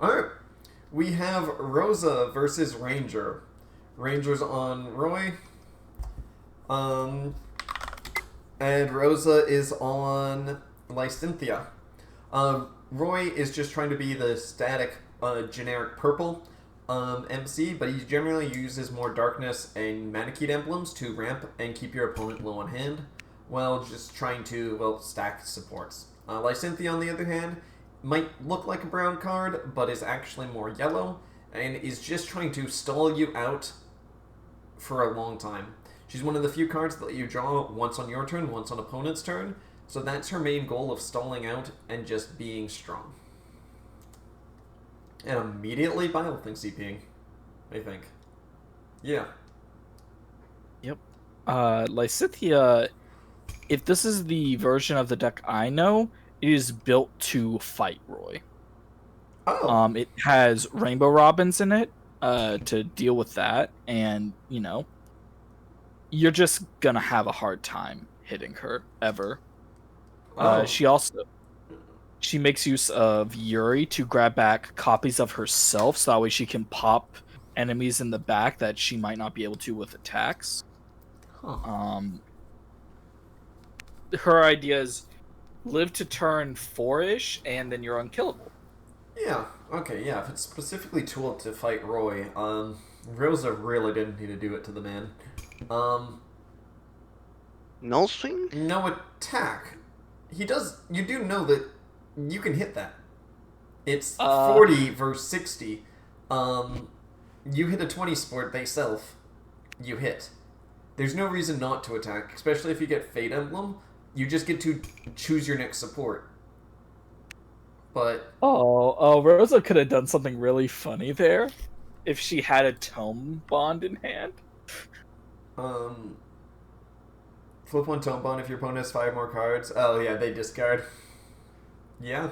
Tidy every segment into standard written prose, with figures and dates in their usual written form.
Alright. We have Rosa versus Ranger. Ranger's on Roy. Um, and Rosa is on Lysithea. Roy is just trying to be the static, generic purple MC, but he generally uses more darkness and Manakete emblems to ramp and keep your opponent low on hand, while just trying to, well, stack supports. Lysithea, on the other hand, might look like a brown card, but is actually more yellow, and is just trying to stall you out for a long time. She's one of the few cards that you draw once on your turn, once on opponent's turn, so that's her main goal of stalling out and just being strong. And immediately Bile thinks CPing, I think. Yeah. Yep. Lysithea, if this is the version of the deck I know, it is built to fight Roy. Oh. It has Rainbow Robins in it, to deal with that, and, you're just gonna have a hard time hitting her, ever. Oh. She makes use of Yuri to grab back copies of herself, so that way she can pop enemies in the back that she might not be able to with attacks. Huh. Her idea is live to turn 4-ish, and then you're unkillable. Yeah. Okay, yeah. If it's specifically tooled to fight Roy, Rosa really didn't need to do it to the man. No swing? No attack. You do know that you can hit that. It's 40 versus 60. You hit a 20 sport, they self. You hit. There's no reason not to attack, especially if you get Fate Emblem. You just get to choose your next support. But Rosa could have done something really funny there if she had a tome bond in hand. Flip one tome bond if your opponent has 5 more cards. Oh yeah, they discard. Yeah.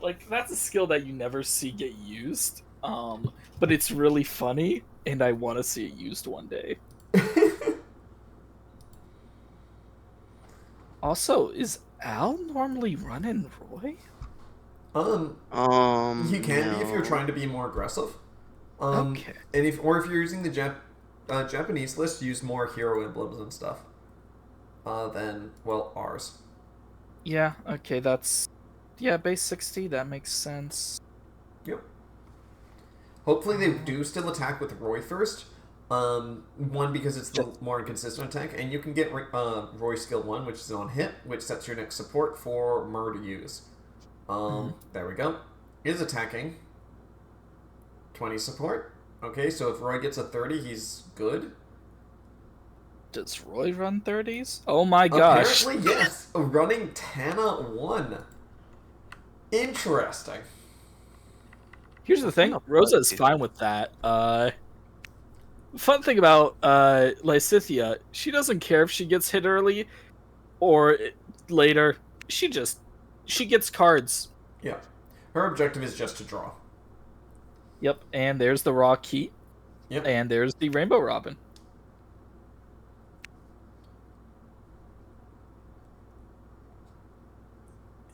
Like, that's a skill that you never see get used. But it's really funny, and I want to see it used one day. Also, is Al normally running Roy? He can be if you're No. trying to be more aggressive. Okay. And if you're using the Japanese list, use more hero emblems and stuff. Than, well, ours. Yeah, okay, base 60, that makes sense. Yep. Hopefully they do still attack with Roy first. One, because it's the more inconsistent attack, and you can get Roy skill 1, which is on hit, which sets your next support for Mur to use. There we go. Is attacking. 20 support. Okay, so if Roy gets a 30, he's good. Does Roy run 30s? Oh my gosh. Apparently, yes. Running Tana 1. Interesting. Here's the thing, Rosa's fine with that. Fun thing about Lysithea, she doesn't care if she gets hit early or later. She gets cards. Yeah. Her objective is just to draw. Yep, and there's the raw key. Yep. And there's the Rainbow Robin.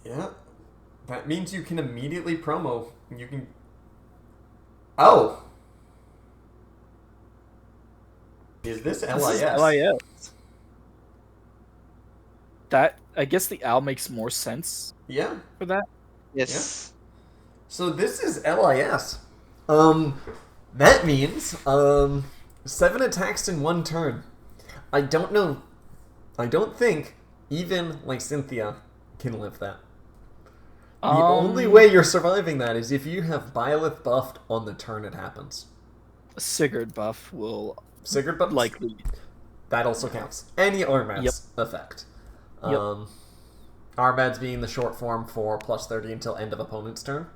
Yeah. That means you can immediately promo. You can... Oh! Is this LIS? This is LIS. That, I guess the owl makes more sense Yeah. for that. Yes. So this is LIS. That means, 7 attacks in 1 turn. I don't know. I don't think even Lysithea can live that. The only way you're surviving that is if you have Byleth buffed on the turn it happens. Sigurd buff will Sigurd buff? likely. That also counts. Any Armad's effect. Yep. Armad's being the short form for plus 30 until end of opponent's turn.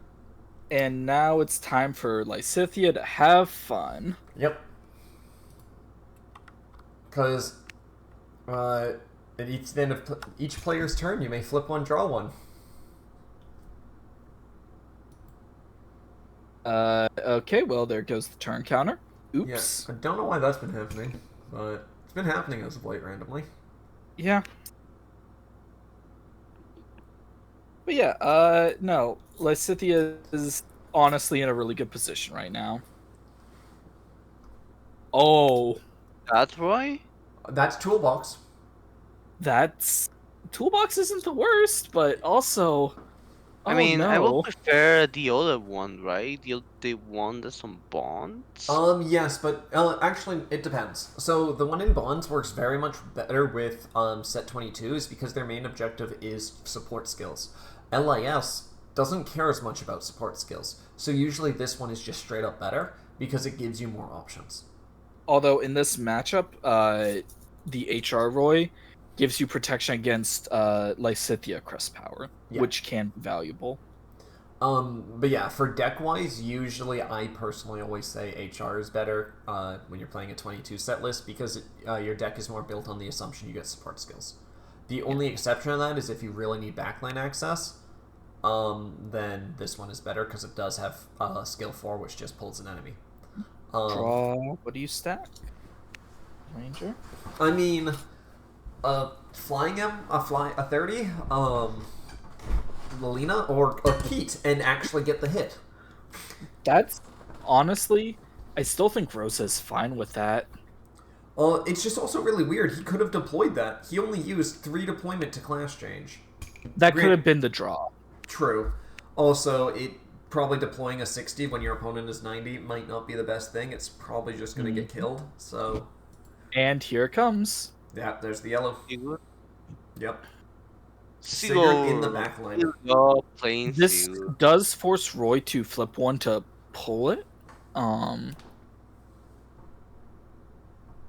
And now it's time for Lysithea to have fun. Yep. Because at each end of each player's turn, you may flip one, draw one. Okay, well, there goes the turn counter. Oops. Yeah, I don't know why that's been happening, but it's been happening as of late randomly. Yeah. But yeah, no, Lysithea is honestly in a really good position right now. Oh, That's right. That's toolbox. that's toolbox isn't the worst, but also, I oh mean, I will no. prefer the other one, right? The one that's on bonds. Yes, but actually, it depends. So the one in Bonds works very much better with set 22s because their main objective is support skills. LIS doesn't care as much about support skills, so usually this one is just straight up better because it gives you more options. Although in this matchup, the HR Roy gives you protection against Lysithea Crest Power, Yeah. which can be valuable. But yeah, for deck wise, usually I personally always say HR is better when you're playing a 22 set list because your deck is more built on the assumption you get support skills. The only exception to that is if you really need backline access, then this one is better because it does have skill 4, which just pulls an enemy. Draw. What do you stack? Ranger. I mean, flying him a 30, Lilina or Keat and actually get the hit. That's honestly, I still think Rosa is fine with that. It's just also really weird. He could have deployed that. He only used 3 deployment to class change. That could have been the draw. True. Also, it probably deploying a 60 when your opponent is 90 might not be the best thing. It's probably just going to get killed. So, and here it comes. Yeah, there's the yellow. Sigurd. Yep. Sigurd in the back line. Playing This Sigurd. does force Roy to flip one to pull it.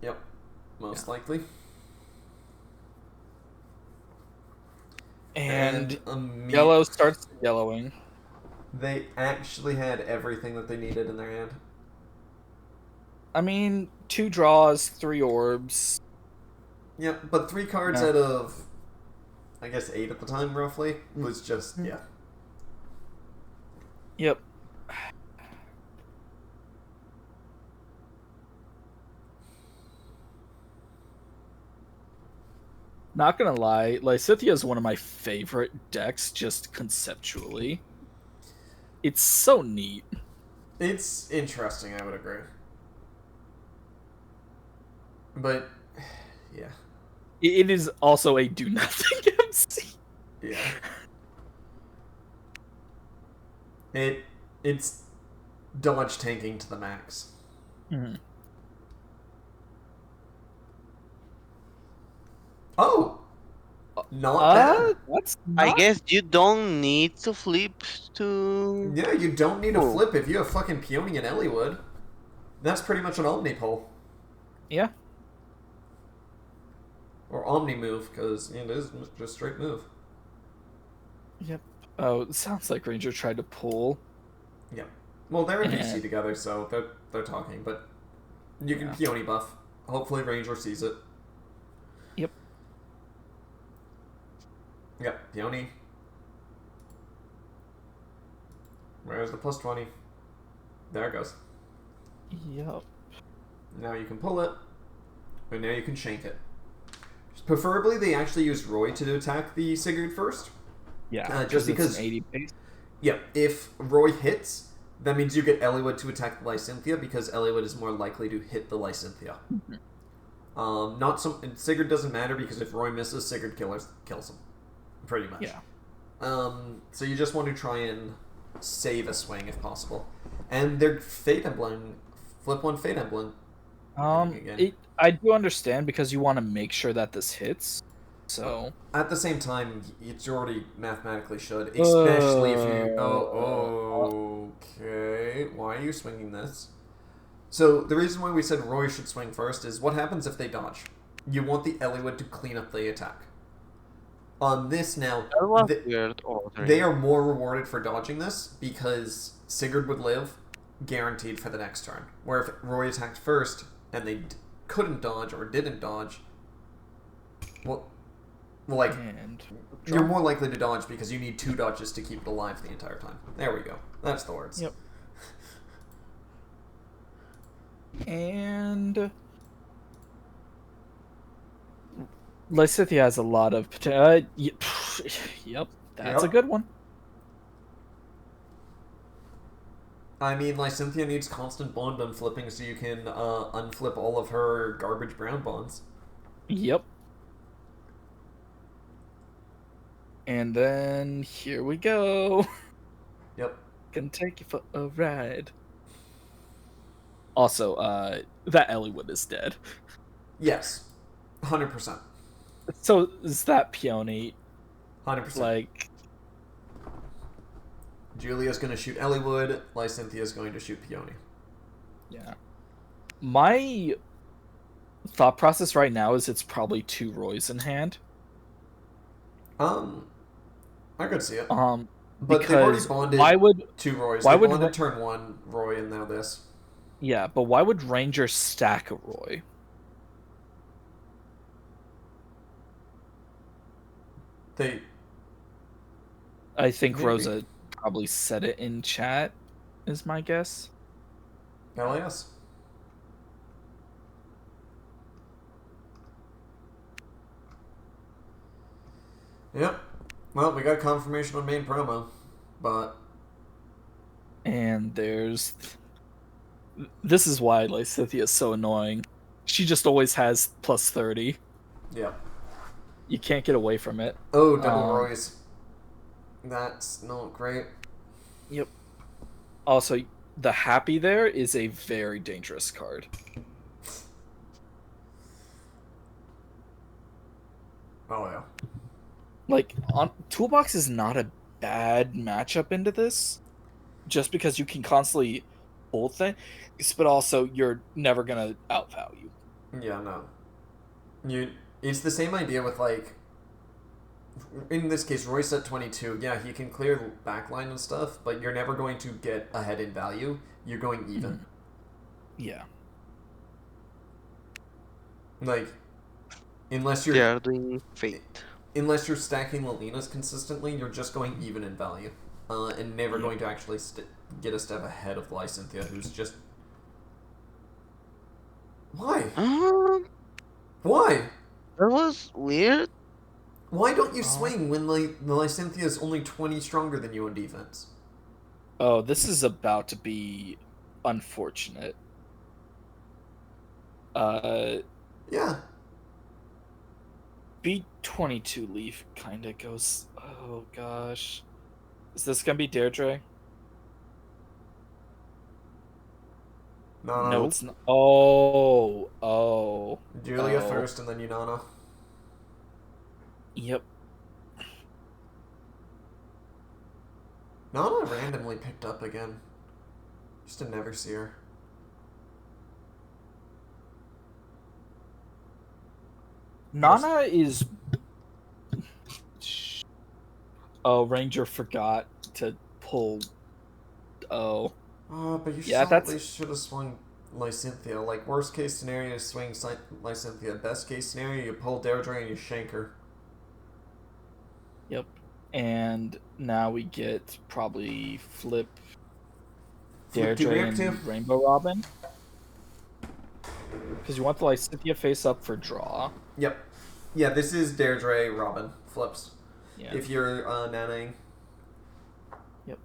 Yep. Most likely. And yellow starts yellowing. They actually had everything that they needed in their hand. I mean, 2 draws, 3 orbs. Yep, but 3 cards out of, I guess, 8 at the time, roughly, was just, yeah. Yep. Not gonna lie, Lysithea is one of my favorite decks, just conceptually. It's so neat. It's interesting, I would agree. But, yeah. It is also a do-nothing MC. Yeah. It's dodge tanking to the max. Mm-hmm. Oh! Not bad. That's I guess you don't need to flip to. Yeah, you don't need to flip if you have fucking Peony and Elliewood. That's pretty much an Omni pull. Yeah. Or Omni move, because it is just straight move. Yep. Oh, it sounds like Ranger tried to pull. Yep. Well, they're in DC together, so they're talking, but you can Peony buff. Hopefully Ranger sees it. Yep. Yep, Peony. Where's the plus 20? There it goes. Yep. Now you can pull it, and now you can shank it. Preferably, they actually use Roy to attack the Sigurd first. Yeah, just because it's an 80 pace. Yeah, if Roy hits, that means you get Elliewood to attack the Lysithea because Elliewood is more likely to hit the Lysithea. Mm-hmm. Sigurd doesn't matter because if Roy misses, Sigurd kills him, pretty much. Yeah. So you just want to try and save a swing if possible, and their Fate Emblem, flip 1 Fate Emblem. I do understand because you want to make sure that this hits. So at the same time, it already mathematically should, especially if you. Okay. Why are you swinging this? So the reason why we said Roy should swing first is what happens if they dodge. You want the Elliewood to clean up the attack. On this now, they are more rewarded for dodging this because Sigurd would live guaranteed for the next turn. Where if Roy attacked first and they couldn't dodge or didn't dodge, you're more likely to dodge because you need 2 dodges to keep it alive the entire time. There we go. That's the words. Yep. And Lysithea has a lot of potential. Yep, that's a good one. I mean, Lysithea needs constant bond unflipping so you can unflip all of her garbage brown bonds. Yep. And then here we go. Yep. Can take you for a ride. Also, that Eliwood is dead. Yes. 100%. So is that Peony. 100%. Like, Julia's going to shoot Eliwood. Lysithea's going to shoot Peony. yeah. My thought process right now is it's probably 2 Roys in hand. I could see it. But they've already Because bonded why would 2 Roys. why They would bonded turn 1 Roy and now this. yeah, but why would Ranger stack a Roy? I think Maybe. Rosa probably said it in chat, is my guess. LAS. Yep. Well, we got confirmation on main promo, but And there's... This is why Lysithea is so annoying. She just always has plus 30. yeah. You can't get away from it. Oh, double Roy's. That's not great. Yep. Also, the Happy there is a very dangerous card. Oh yeah. Like, Toolbox is not a bad matchup into this, just because you can constantly pull things, but also you're never gonna outvalue. Yeah, no. It's the same idea with, like, in this case, Royce at 22. Yeah, he can clear backline and stuff, but you're never going to get ahead in value. You're going even. Yeah. Like, unless you're They are doing fate. unless you're stacking Lalinas consistently, you're just going even in value, and never going to actually get a step ahead of Lysithea, who's just why? Why? That was weird. Why don't you swing when the Lysithea is only 20 stronger than you on defense? Oh, this is about to be unfortunate. Yeah. B22 Leaf kind of goes... Oh, gosh. Is this going to be Deirdre? No. No, it's not. Oh. Julia first, and then Yunana. Yep. Nana randomly picked up again. Just to never see her. Nana is... Oh, Ranger forgot to pull... Oh. Oh, but you at least should have swung Lysithea. Like, worst case scenario, you swing Lysithea. Best case scenario, you pull Deirdre and you shank her. Yep. And now we get probably flip Deirdre and Rainbow Robin. Because you want the Lysithea face up for draw. Yep. Yeah, this is Deirdre Robin. Flips. Yeah. If you're nanaing. Yep.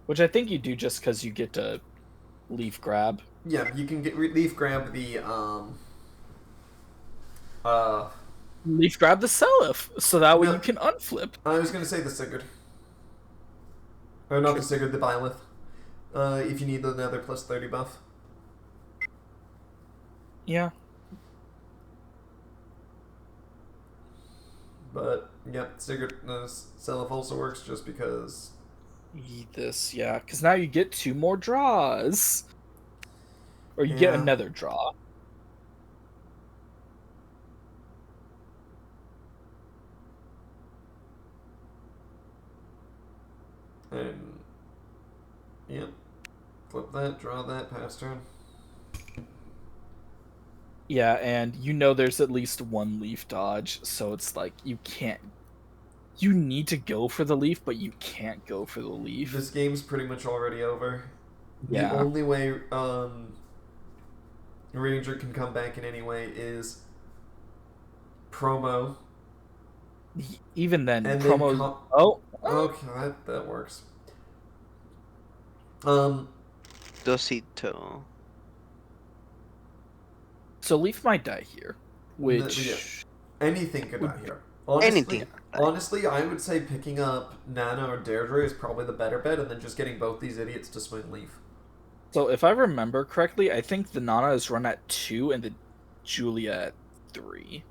Which I think you do just because you get to leaf grab. Yeah, you can get leaf grab the leaf grab the Seliph, so that way you can unflip. I was gonna say the Sigurd. Or not the Sigurd, the Byleth. If you need another plus 30 buff. Yeah. But, yep, Sigurd Seliph also works just because... Eat this, yeah. Because now you get 2 more draws. Or you get another draw. And... Yep. Flip that, draw that, pass turn. Yeah, and you know there's at least 1 leaf dodge, so it's like you can't... You need to go for the leaf, but you can't go for the leaf. This game's pretty much already over. Yeah. The only way Ranger can come back in any way is promo. Even then, and promo... then oh! Okay, that works. Dosito. So Leaf might die here, Yeah. which Anything could would die be- here. Anything. Honestly, I would say picking up Nana or Deirdre is probably the better bet, and then just getting both these idiots to swing Leaf. So if I remember correctly, I think the Nana is run at 2 and the Julia at 3.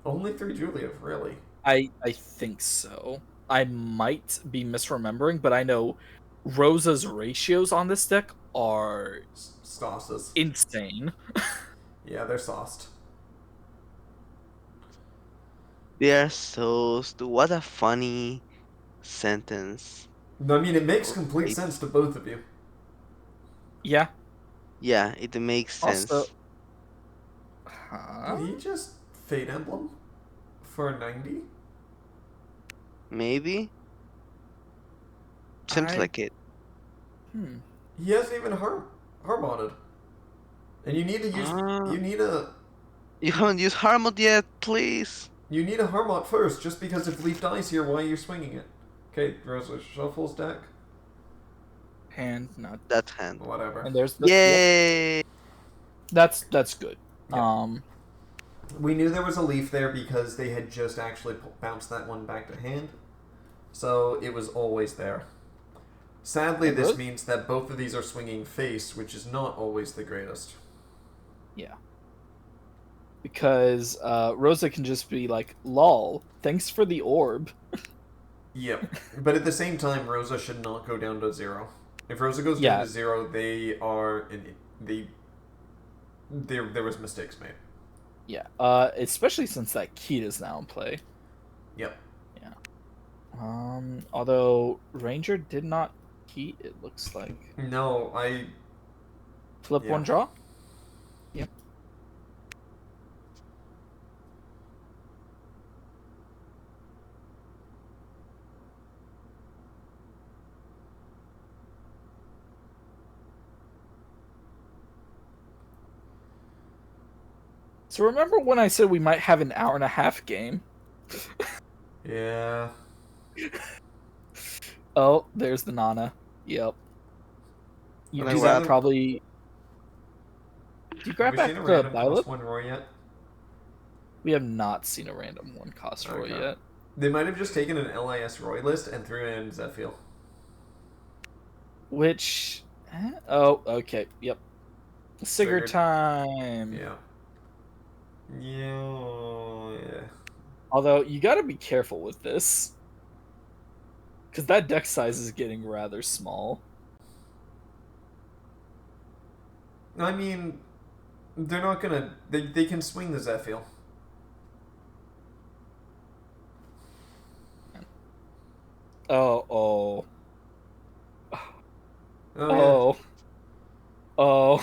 Only 3 Julia, really. I think so. I might be misremembering, but I know Rosa's ratios on this deck are Sauces. insane. Yeah, they're sauced. They are so what a funny sentence. I mean, it makes complete Right. sense to both of you. Yeah. Yeah, it makes sense. Also, huh? Did he just Fate Emblem for 90? Maybe? Seems I- like it. He hasn't even harmoned. And you need to use You haven't used Harmod yet, please. you need a Harmot first, just because if Leaf dies here, why are you swinging it? Okay, Rosa shuffles deck. Hand, not. That hand. Whatever. And there's the. Yay! That's good. Yeah. We knew there was a Leaf there because they had just actually bounced that one back to hand. So it was always there. Sadly, this means that both of these are swinging face, which is not always the greatest. Yeah. Because Rosa can just be like, lol, thanks for the orb. Yep. But at the same time, Rosa should not go down to 0. If Rosa goes down to 0, they are there was mistakes made. Yeah. Especially since that Keat is now in play. Yep. Yeah. Although Ranger did not Keat, it looks like. No, Flip one draw? Yep. So remember when I said we might have an hour and a half game? Yeah. Oh, there's the Nana. Yep. You Like do what? that probably. Do you grab Have we back seen a the random Violet? +1 Roy yet? We have not seen a random 1 cost Roy Okay. yet. They might have just taken an LIS Roy list and threw it in Zephyr. Which. Oh, okay. Yep. Sigurd Sigurd. time. Yeah. Yeah. Although, you gotta be careful with this. Because that deck size is getting rather small. I mean, they're not gonna. They can swing the Zephyr. Oh. Oh, Oh.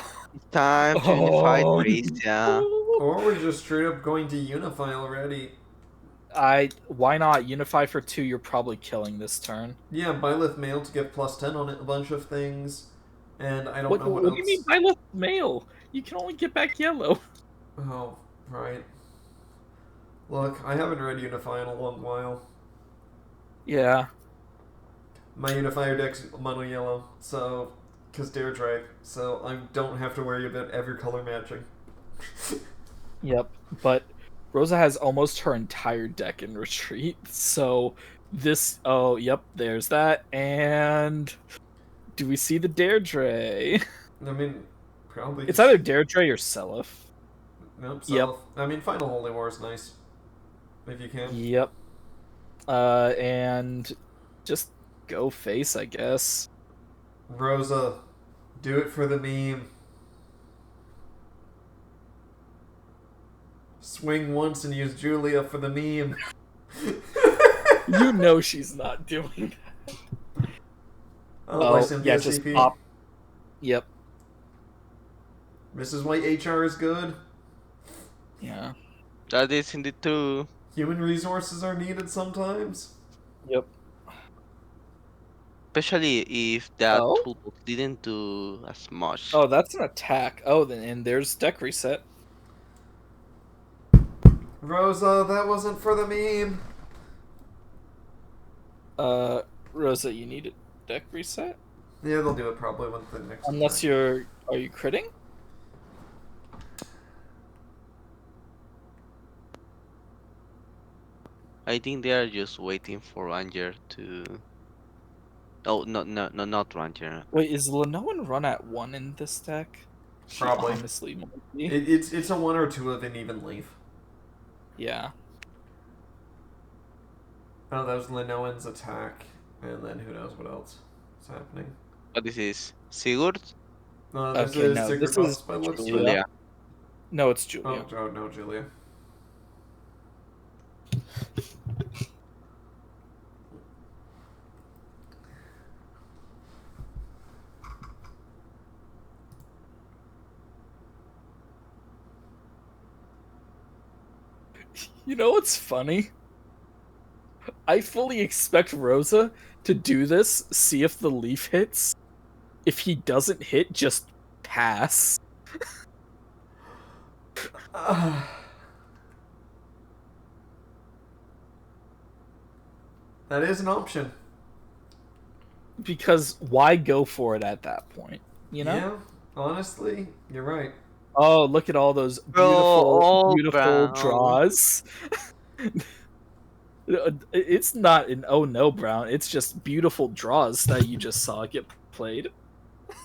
Time to unify Oh. Thracia. Or we're just straight up going to Unify already. Why not? Unify for 2, you're probably killing this turn. Yeah, Byleth Mail to get +10 on it, a bunch of things. And I don't What know what do else. you mean by left mail? You can only get back yellow. Oh, right. Look, I haven't read Unify in a long while. Yeah. My Unifier deck's mono yellow, so. Because Deirdre, so I don't have to worry about every color matching. Yep. But Rosa has almost her entire deck in retreat, so this. Oh, yep, there's that. And. Do we see the Deirdre? I mean, probably. It's either Deirdre or Seliph. Nope, Yep. Self. I mean, Final Holy War is nice. If you can. Yep. And just go face, I guess. Rosa, do it for the meme. Swing once and use Julia for the meme. You know she's not doing that. Lysithea yeah, just CP. pop. Yep. This is why HR is good. Yeah. That is indeed true. Human resources are needed sometimes. Yep. Especially if that Oh? toolbox didn't do as much. Oh, that's an attack. Oh, then and there's deck reset. Rosa, that wasn't for the meme. Rosa, you need a deck reset? Yeah, they'll do it probably with the next Unless attack. you're... Are you critting? I think they are just waiting for Ranger to. Oh, no, no, no, not Ranger. Wait, is Lenoan run at 1 in this deck? She Probably. honestly might be. It's a 1 or 2 of an even leaf. Yeah. Oh, that was Linoan's attack. And then who knows what else is happening. But this is Sigurd? This Okay, is no, Secret this Boss is by looks of it. Julia. No, it's Oh, Julia. oh, no, Julia. You know what's funny? I fully expect Rosa to do this, see if the leaf hits. If he doesn't hit, just pass. That is an option. Because why go for it at that point? You know? Yeah, honestly, you're right. Oh, look at all those Bro, all beautiful brown. draws. It's not an oh no, Brown. It's just beautiful draws that you just saw get played.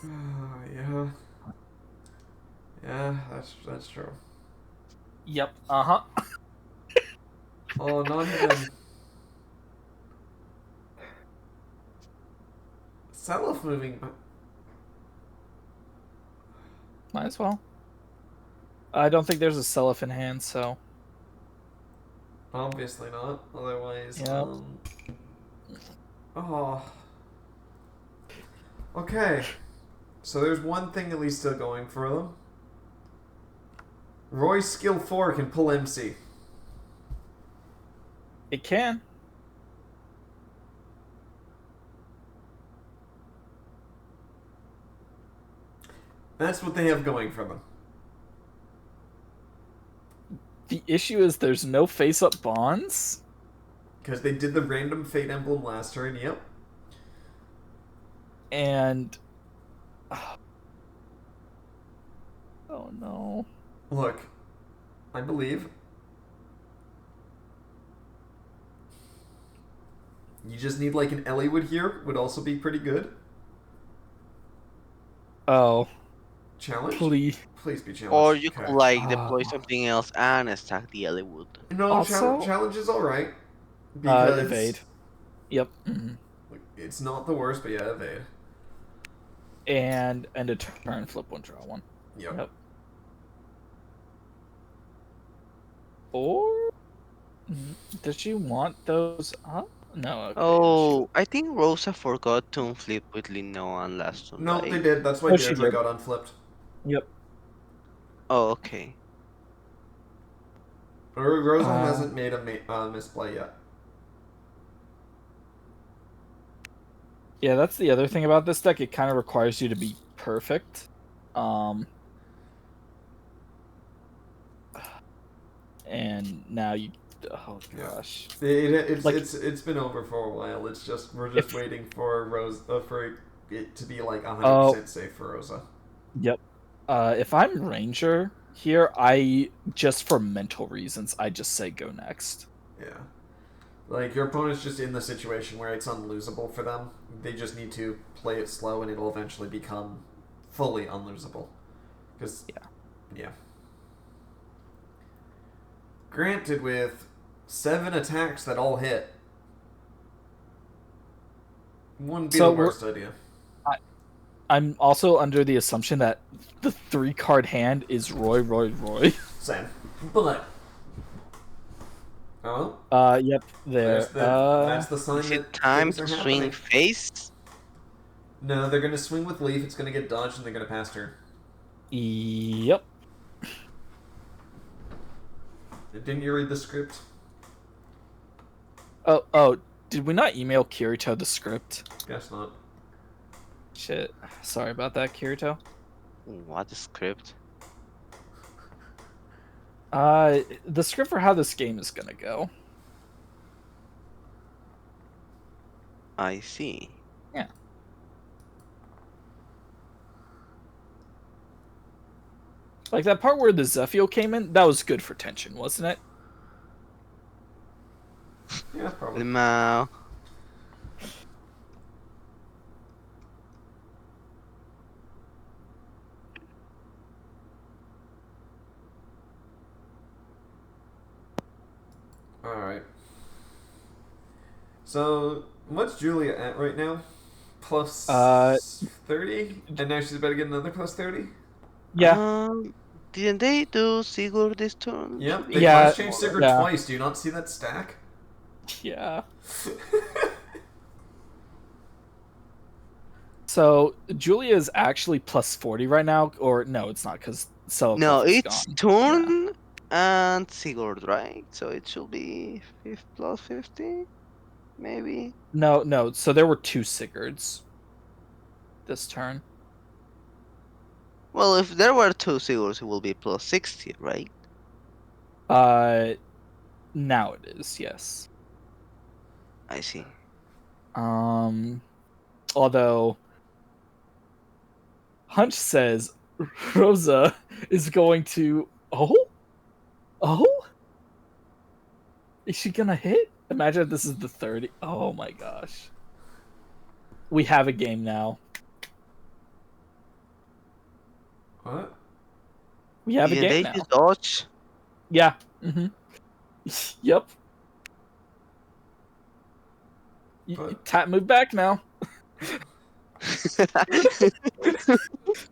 Yeah. Yeah, that's true. Yep. Uh-huh. Oh, not even. Self moving. Might as well. I don't think there's a Seliph in hand, so... Obviously not. Otherwise, Yep. Oh. Okay. So there's one thing at least still going for them. Roy's skill 4 can pull MC. It can. That's what they have going for them. The issue is there's no face-up bonds. Because they did the random fate emblem last turn, yep. And... Oh no. Look, I believe you just need like an Elliewood here, would also be pretty good. Oh. Challenge? Please. Please be challenged. Or you could Okay. like deploy something else and stack the Elliewood. No, Also- challenge is alright. Because Evade. Yep. Mhm. it's not the worst, but yeah, evade. And end a turn, flip one, draw one. Yep. Or... Does she want those up? No, okay. Oh, I think Rosa forgot to flip with Linoan last turn, No, right? they did. That's why Oh, she Deirdre did. got unflipped. Yep. Oh, okay. Rosa hasn't made a misplay yet. Yeah, that's the other thing about this deck. It kind of requires you to be perfect. And now you... Oh, gosh. It's been over for a while. It's just we're just waiting for for it to be like 100% safe for Rosa. Yep. If I'm Ranger here, I just for mental reasons, I just say go next. Yeah. Like your opponent's just in the situation where it's unlosable for them. They just need to play it slow, and it'll eventually become fully unlosable. Because yeah. Granted, with 7 attacks that all hit, wouldn't be the worst idea. I'm also under the assumption that the 3-card hand is Roy. Same. But yep, there. That's the sign Is that it time things are to swing happening. face? No, they're gonna swing with Leaf. It's gonna get dodged, and they're gonna pass turn. Yep. Didn't you read the script? Oh, did we not email Kirito the script? Guess not. Shit. Sorry about that, Kirito. What script? The script for how this game is gonna go. I see. Yeah. Like that part where the Zephyl came in, that was good for tension, wasn't it? Yeah, probably. Limao. Alright. So, what's Julia at right now? Plus Uh, 30? And now she's about to get another plus 30? Yeah, Didn't they do Sigurd this turn? Should Yep, be they Yeah, class plus changed more. Sigurd yeah. twice. Do you not see that stack? yeah. So Julia is actually plus 40 right now, or no, it's not because No, Selekov is it's gone. turn and Sigurd, right? So it should be plus 50, maybe. No. So there were two Sigurds this turn. Well, if there were two Sigurds, it will be plus 60, right? Uh, now it is, yes. I see. Although Hunch says Rosa is going to. Oh, is she gonna hit? Imagine if this is the 30. Oh my gosh. We have a game now. What? We have a Didn't game they now. just dodge? Yeah. Mm-hmm. Yep. But- Tap move back now.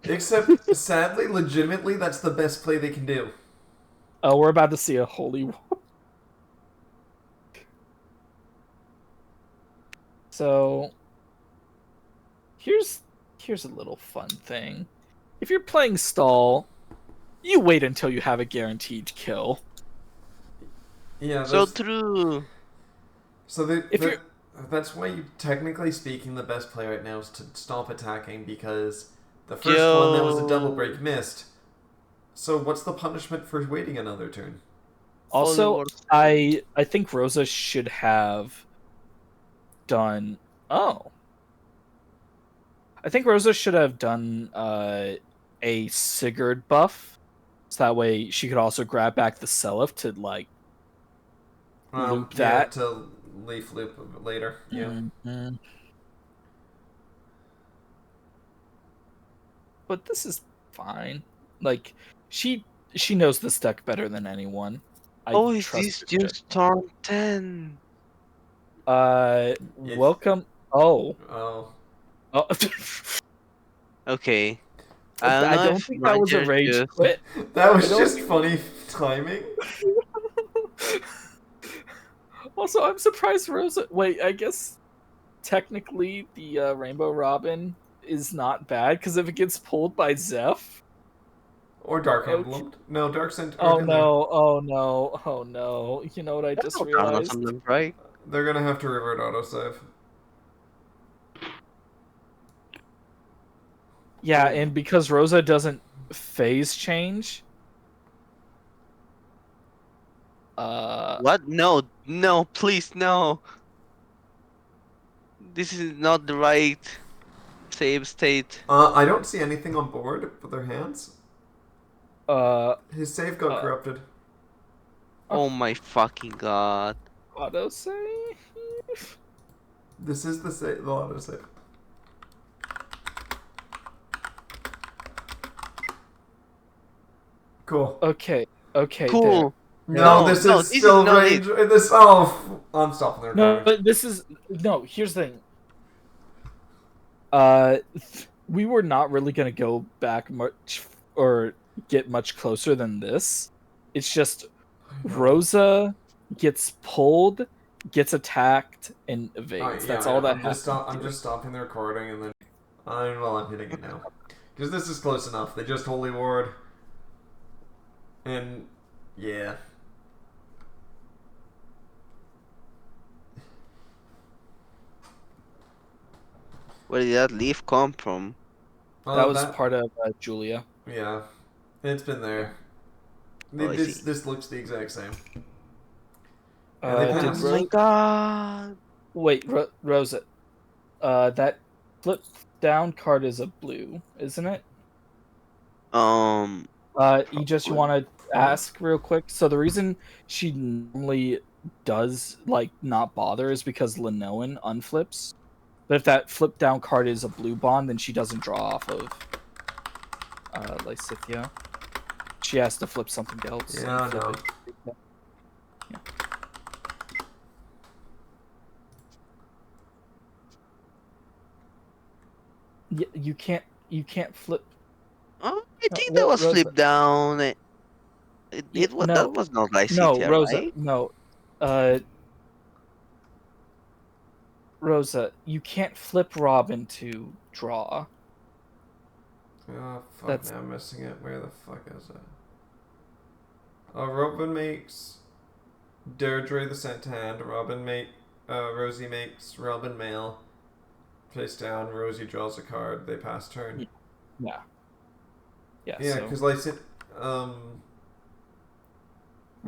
Except, sadly, legitimately, that's the best play they can do. Oh, we're about to see a holy war. So here's a little fun thing. If you're playing stall, you wait until you have a guaranteed kill. Yeah, So that's, true. so If you're that's why, technically speaking, the best play right now is to stop attacking, because the first one that was a double break missed. So what's the punishment for waiting another turn? also, Holy I think Rosa should have done. Oh, I think Rosa should have done a Sigurd buff, so that way she could also grab back the Seliph to like loop Yeah, that. to leaf loop later. Yeah. Mhm. But this is fine. Like she knows this deck better than anyone. I Oh, is trust this her just judgment. turn 10? It's Welcome. Oh. oh. Oh. Okay. I don't I know don't if think that was a Ranger rage just... quit. That was I don't just think- funny timing. Also, I'm surprised Rosa. Wait, I guess technically the Rainbow Robin is not bad because if it gets pulled by Zeph. Or Dark Okay. Emblem. No, Dark Cent. Oh no! Oh no! Oh no! You know what I That's just not down or realized? something, right? They're gonna have to revert autosave. Yeah, Oh. and because Rosa doesn't phase change. What? No, no, please, no. This is not the right save state. I don't see anything on board with their hands. Uh, His save got uh, corrupted. Oh my fucking god. auto save. This is the autosave. Cool. Okay, okay, there. Cool. No, No, this no, is this still is not range. This. Oh, I'm stopping the No, recording. but this is no. Here's the thing. We were not really gonna go back much or get much closer than this. It's just Rosa gets pulled, gets attacked, and evades. That's all that I'm happens. I'm just stopping the recording and then. I'm hitting it now. Because this is close enough. They just Holy Ward. And. Yeah. Where did that leaf come from? That was part of Julia. Yeah. It's been there. Oh, I see. This looks the exact same. And they Did passed. Oh my god. Wait, Rosa. That flip down card is a blue, isn't it? Aegis, you want to ask real quick? So the reason she normally does like not bother is because Linoan unflips. But if that flip down card is a blue bond, then she doesn't draw off of Lysithea. She has to flip something else. Yeah, and flip no. it. Yeah. You can't flip. Oh, I think that was Rosa. flipped down. It was that No, was not no, Lysithea, Rosa. right? No, uh, Rosa. You can't flip Robin to draw. Oh, fuck, That's now I'm missing it. Where the fuck is it? Robin makes Deirdre the Sent Hand. Rosie makes Robin Mail. Face down, Rosie draws a card. They pass turn. yeah. Yeah, Yeah, so because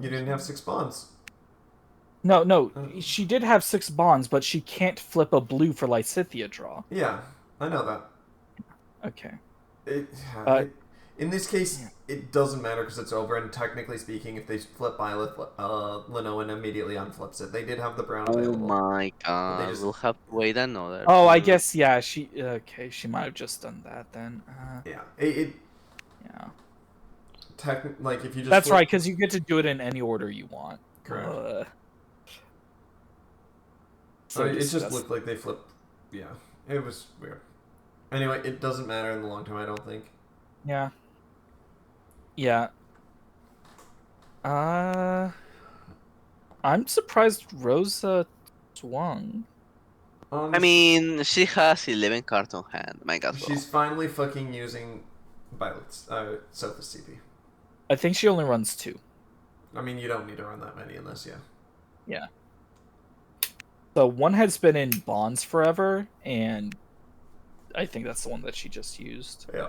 you didn't have 6 bonds. no, she did have 6 bonds, but she can't flip a blue for Lysithea draw. Yeah, I know that. Okay. In this case, it doesn't matter because it's over, and technically speaking, if they flip Byleth, Linoan immediately unflips it. They did have the brown Oh available. my god, just- we'll have to wait another. Oh, I turn. guess yeah. She she might have just done that then. Yeah, Yeah. like if you just That's flip, right, because you get to do it in any order you want. Correct. So it just looked like they flipped. Yeah, it was weird. Anyway, it doesn't matter in the long term, I don't think. Yeah. Yeah. I'm surprised Rosa swung. I mean, she has 11 cards on hand. Might as well. She's finally fucking using Violet's Sophie's CP. I think she only runs 2. I mean, you don't need to run that many in this, yeah. Yeah. So one has been in bonds forever, and I think that's the one that she just used. Yeah.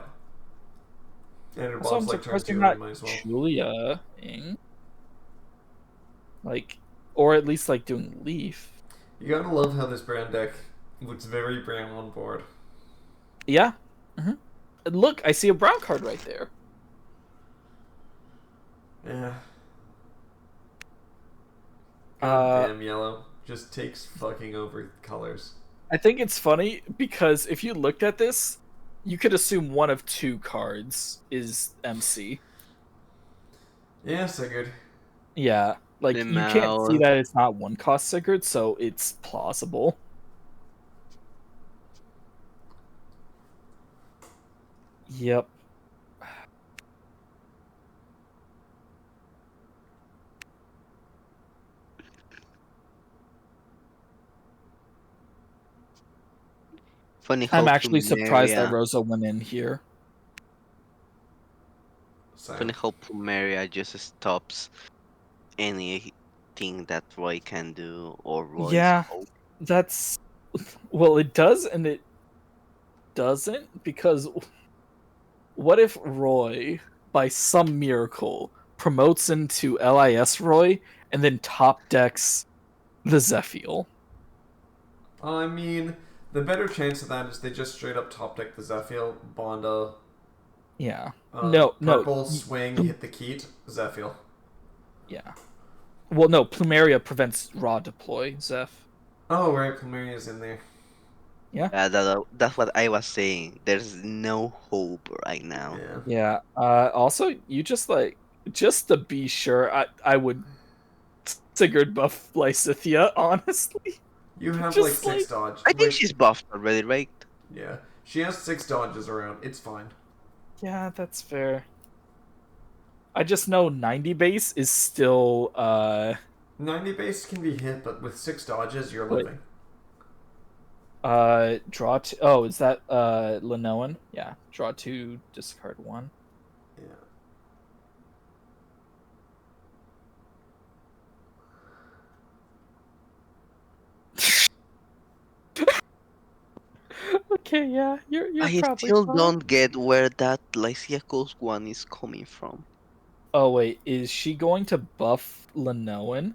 And it Also, I'm involves like turn surprised 2, you're you not might as well. Julia-ing. Like, or at least like doing Leaf. You gotta love how this brown deck looks very brown on board. Yeah. Look, I see a brown card right there. Yeah. God damn yellow. Just takes fucking over colors. I think it's funny because if you looked at this, you could assume one of 2 cards is MC. Yeah, Sigurd. Yeah. Like, you can't see that it's not 1 cost Sigurd, so it's plausible. Yep. Funny how I'm actually Plumeria, surprised that Rosa went in here. Funny how Plumeria just stops anything that Roy can do or Roy's Yeah, hope. that's... Well, it does and it doesn't, because what if Roy, by some miracle, promotes into LIS Roy and then top decks the Zephiel? I mean, the better chance of that is they just straight up top deck the Zephiel, Bonda. Yeah. Purple, swing, hit the Keat, Zephiel. Yeah. Well, no, Plumeria prevents raw deploy, Zeph. Oh, right, Plumeria's in there. Yeah. That's what I was saying. There's no hope right now. Yeah. Also, you just to be sure, I would Sigurd buff Lysithea, honestly. You have Just like 6 dodge. I think she's buffed already, right? Yeah. She has 6 dodges around. It's fine. Yeah, that's fair. I just know 90 base is still 90 base can be hit, but with 6 dodges, you're living. Draw 2. Oh, is that Linoan? Yeah. Draw 2, discard 1. Yeah. Okay, yeah. You're I probably still fine. don't get where that Lycia Coast one is coming from. Oh wait, is she going to buff Linoan?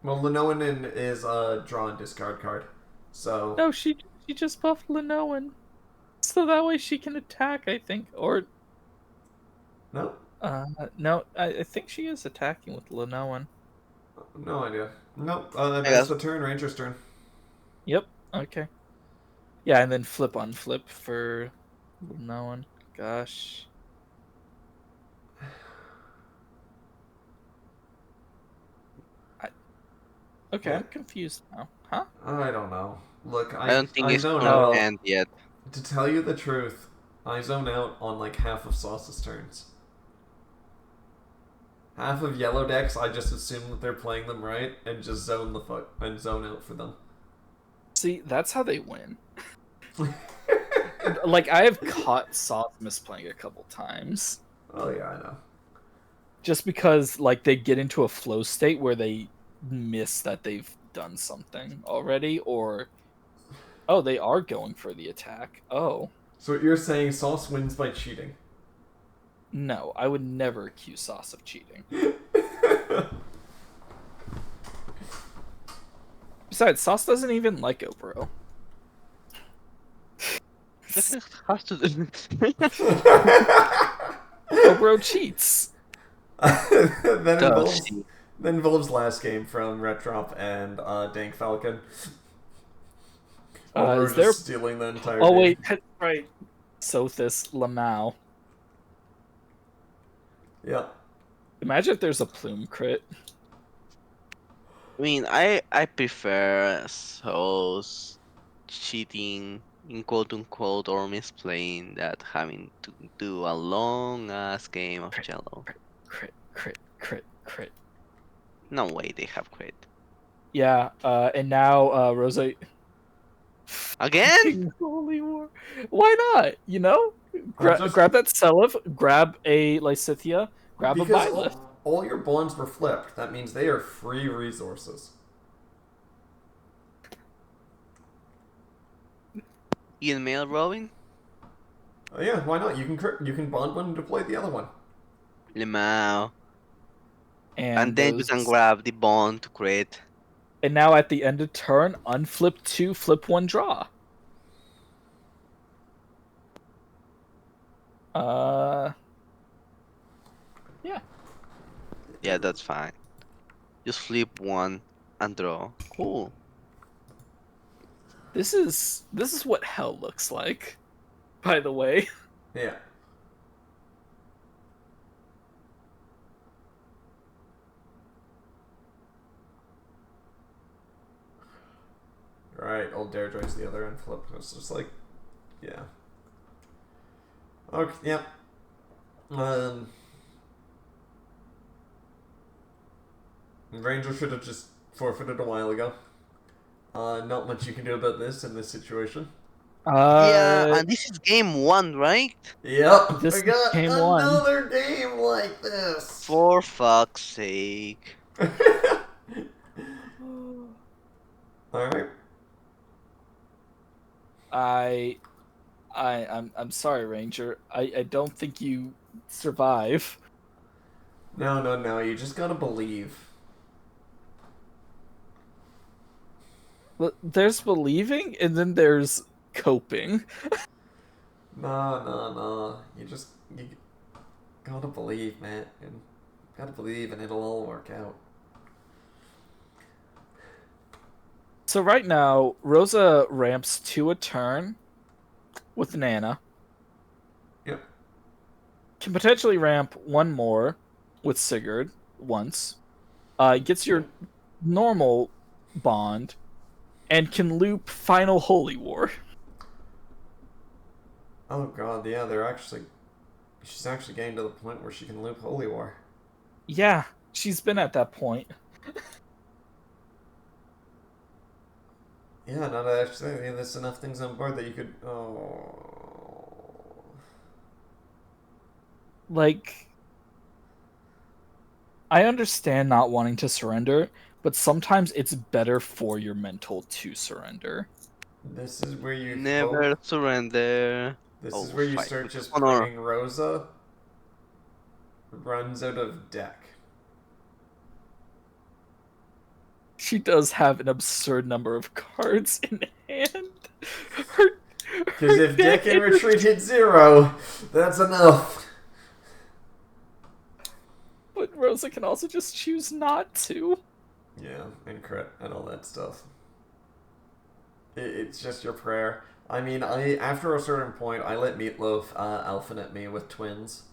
Well, Linoan is a draw and discard card. So No, she just buffed Linoan. So that way she can attack, I think. Or No, No, I think she is attacking with Lenoan. no idea. Nope. I That's guess. the turn. Ranger's turn. Yep. Okay. Yeah, and then flip on flip for Lenoan. Gosh. Okay, Yeah. I'm confused now. Huh? I don't know. Look, I don't think I it's zone gonna No. out. end yet. To tell you the truth, I zone out on like half of Sauce's turns. Half of yellow decks, I just assume that they're playing them right and just zone the fuck and zone out for them. See, that's how they win. Like, I have caught Sauce misplaying a couple times. Oh yeah, I know. Just because, like, they get into a flow state where they miss that they've done something already, or, oh, they are going for the attack. Oh. So what you're saying, Sauce wins by cheating? No, I would never accuse Sauce of cheating. Besides, Sauce doesn't even like Obro. Has to do. Obro cheats. that Does involves last game from Retrop and Dank Falcon. Is there... stealing the entire Oh, game. wait, that's right. Sothis, Lamau. Yeah. Imagine if there's a plume crit. I mean, I prefer souls cheating in quote unquote or misplaying that having to do a long ass game of cello. Crit. No way they have crit. Yeah, and now Rosa... Again? Holy War. Why not? You know? Just- Grab that Seliph, grab a Lysithea, grab a Because Byleth. all your bonds were flipped. That means they are free resources. Ian mail rowing? Oh yeah, why not? You can bond one and deploy the other one. Lemao. And then you can grab the bond to crit. And now at the end of turn, unflip 2, flip 1, draw. Yeah. Yeah, that's fine. Just flip 1 and draw. Cool. This is what hell looks like, by the way. Yeah. Right, old Dare joins the other end flip. It's just like, yeah. Okay, yeah. Ranger should have just forfeited a while ago. Not much you can do about this in this situation. Yeah, and this is game 1, right? Yep, This we is got game one. another game like this. For fuck's sake. Alright. I'm sorry, Ranger. I don't think you survive. No, you just gotta believe. There's believing, and then there's coping. No. You gotta believe, man. And gotta believe and it'll all work out. So right now, Rosa ramps 2 a turn with Nana. Yep. Can potentially ramp 1 more with Sigurd once. Gets your normal bond, and can loop Final Holy War. Oh god, yeah, she's actually getting to the point where she can loop Holy War. Yeah, she's been at that point. Yeah, not actually. Yeah, there's enough things on board that you could. Oh. Like, I understand not wanting to surrender, but sometimes it's better for your mental to surrender. This is where you Never hope. surrender. This Oh, is where you fight start with just honor. praying Rosa runs out of deck. She does have an absurd number of cards in hand. Because if deck and retreat hit 0, that's enough. but Rosa can also just choose not to. Yeah, and crit and all that stuff. It's just your prayer. I mean, after a certain point, I let Meatloaf alphanet me with twins.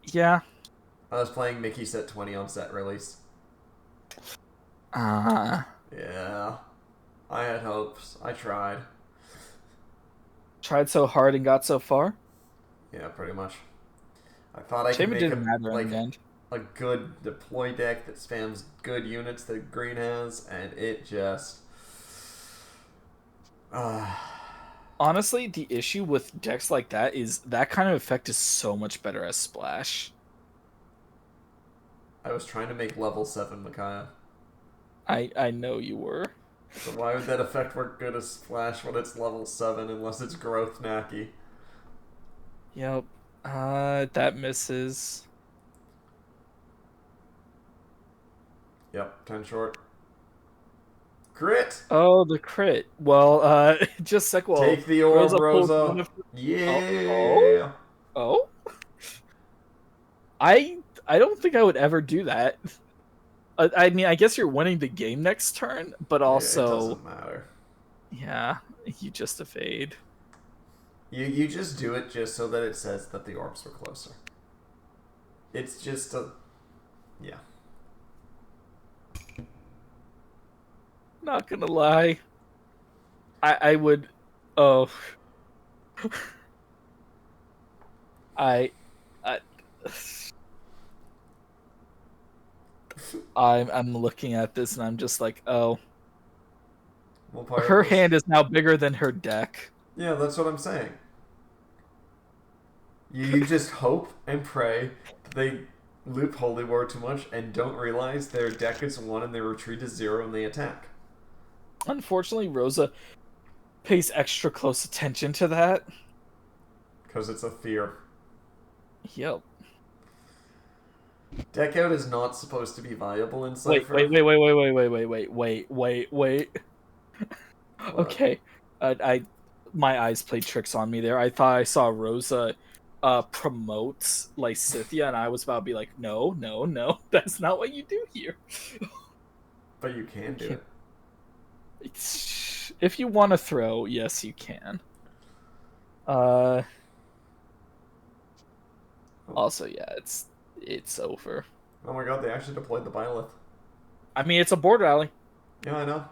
Yeah. I was playing Mickey set 20 on set release. Yeah. I had hopes. I tried. Tried so hard and got so far. Yeah, pretty much. I thought I could Shame it make didn't matter in the end. a good deploy deck that spams good units that green has, and it just... Honestly, the issue with decks like that is that kind of effect is so much better as Splash. I was trying to make level 7 Micaiah. I know you were. So why would that effect work good as Splash when it's level 7 unless it's Growth Knacky? Yep. That misses. Yep, 10 short. Crit! Oh, the crit. Well, just sec. Well, Take the orb, pulled one Rosa. of Yeah. Oh. I don't think I would ever do that. I mean, I guess you're winning the game next turn, but also It doesn't matter. yeah, you just evade. You just do it just so that it says that the orbs were closer. It's just a... Yeah. Not gonna lie. I would... Oh. I... I'm looking at this and I'm just like, oh. Her hand is now bigger than her deck. Yeah, that's what I'm saying. You just hope and pray that they loop Holy War too much and don't realize their deck is 1 and their retreat is 0 and they attack. Unfortunately, Rosa pays extra close attention to that. Because it's a fear. Yep. Deck out is not supposed to be viable in Cipher. Wait. Okay. My eyes played tricks on me there. I thought I saw Rosa promote Lysithea, and I was about to be like, no, that's not what you do here. But you can do it. If you want to throw, yes, you can. Also, yeah, it's over. Oh my god, they actually deployed the Byleth. I mean, it's a border alley. Yeah, I know.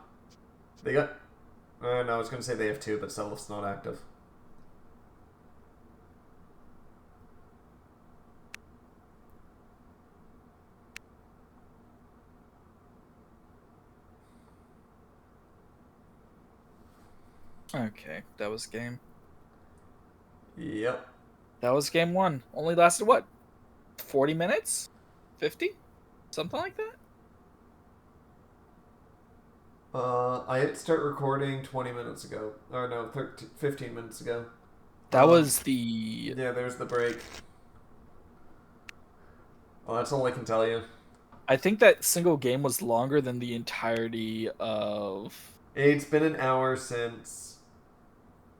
They got... no, I was going to say they have 2, but Settleth's not active. Okay, that was game. Yep. That was game 1. Only lasted, what, 40 minutes? 50? Something like that? I hit start recording 20 minutes ago. Or no, 15 minutes ago. That was the... Yeah, there's the break. Well, that's all I can tell you. I think that single game was longer than the entirety of... It's been an hour since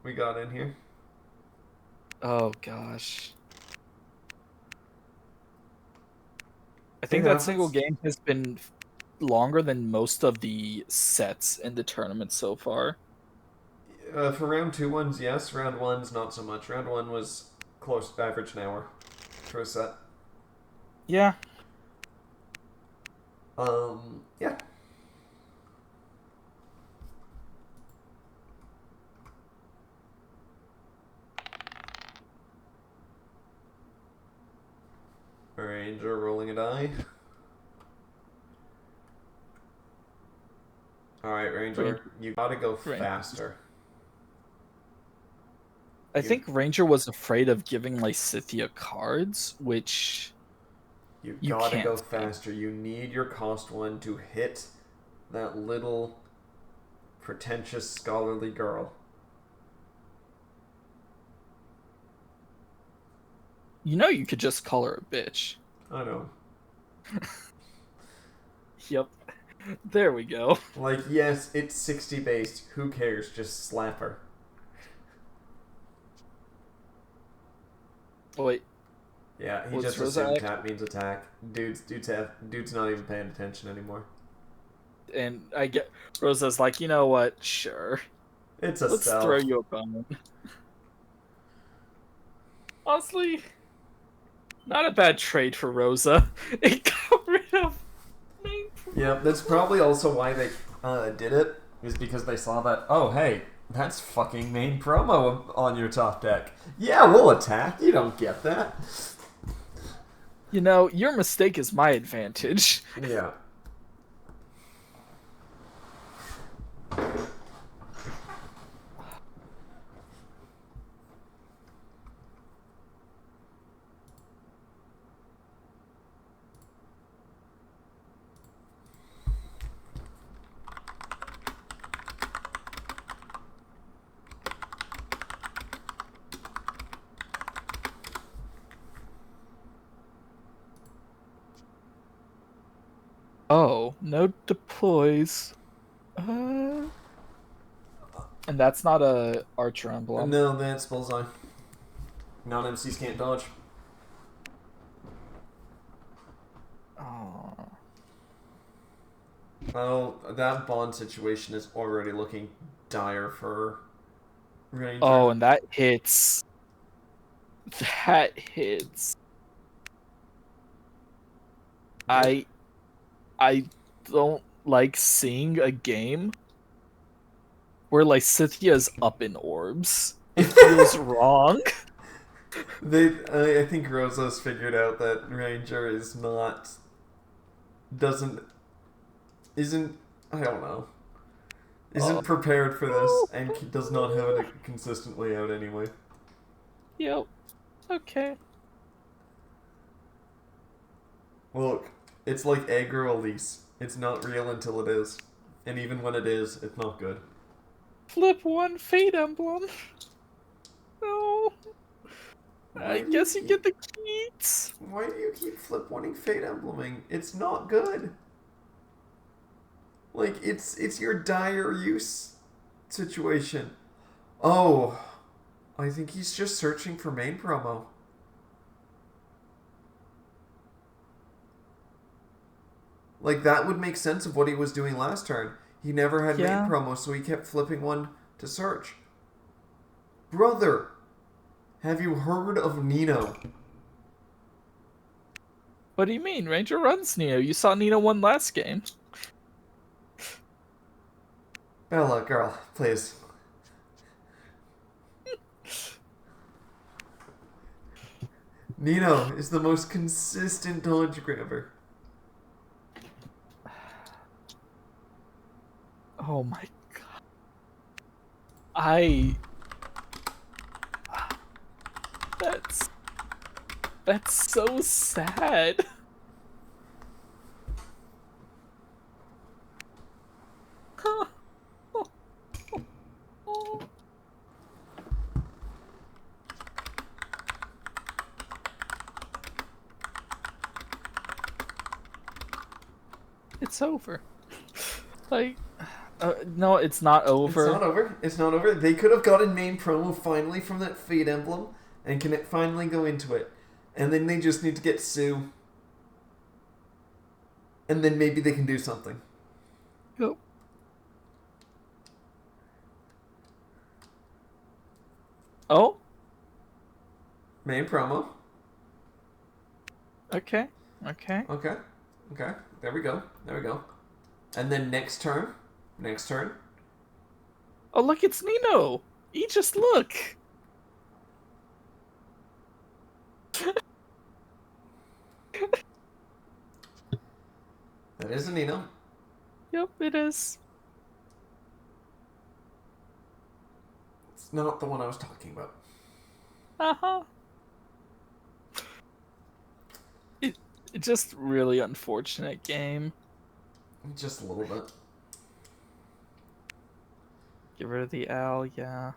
we got in here. Oh, gosh. I think that single game has been longer than most of the sets in the tournament so far. For round 2 ones, yes. Round 1's not so much. Round 1 was close to average an hour for a set. Yeah. Yeah. Ranger rolling a die. Alright, Ranger, you gotta go faster. I think Ranger was afraid of giving Lysithea cards, which... You gotta go faster. You need your cost 1 to hit that little pretentious scholarly girl. You know you could just call her a bitch. I know. Yep. There we go. Like, yes, it's 60 based. Who cares? Just slap her. Oh, wait. Yeah, he Was just Rosa assumed act- tap means attack. Dude's not even paying attention anymore. And I get Rosa's like, you know what? Sure. It's a Let's throw stealth. you a bone. Honestly, not a bad trade for Rosa. It got rid of main. Yeah, that's probably also why they did it, is because they saw that, oh, hey, that's fucking main promo on your top deck. Yeah, we'll attack. You don't get that. You know, your mistake is my advantage. Yeah. Oh, no deploys. And that's not a archer emblem. No, that's bullseye. Non-MCs can't dodge. Oh. Oh, that bond situation is already looking dire for Ranger. Oh, and that hits. That hits. I don't like seeing a game where Lysithea's up in orbs. It feels wrong. I think Rosa's figured out that Ranger isn't I don't know, isn't prepared for this and does not have it a consistent layout anyway. Yep. Okay. Look, it's like aggro Elise. It's not real until it is, and even when it is, it's not good. Flip one fate emblem. No. I guess you get the keats. Why do you keep flip wanting fate embleming? It's not good. Like, it's your dire use situation. Oh, I think he's just searching for main promo. Like, that would make sense of what he was doing last turn. He never had main promo, so he kept flipping one to search. Brother, have you heard of Nino? What do you mean? Ranger runs Nino. You saw Nino won last game. Bella, girl, please. Nino is the most consistent dodge grabber. Oh my god. That's so sad. It's over. Like, no, it's not over. It's not over. It's not over. They could have gotten main promo finally from that Fate emblem and can it finally go into it. And then they just need to get Sue. And then maybe they can do something. Yep. Oh? Main promo. Okay. Okay. Okay. Okay. There we go. There we go. And then next turn. Oh, look, it's Nino. You just look. That is a Nino. Yep, it is. It's not the one I was talking about. Uh-huh. It's just really unfortunate game. Just a little bit. Get rid of the L, yeah.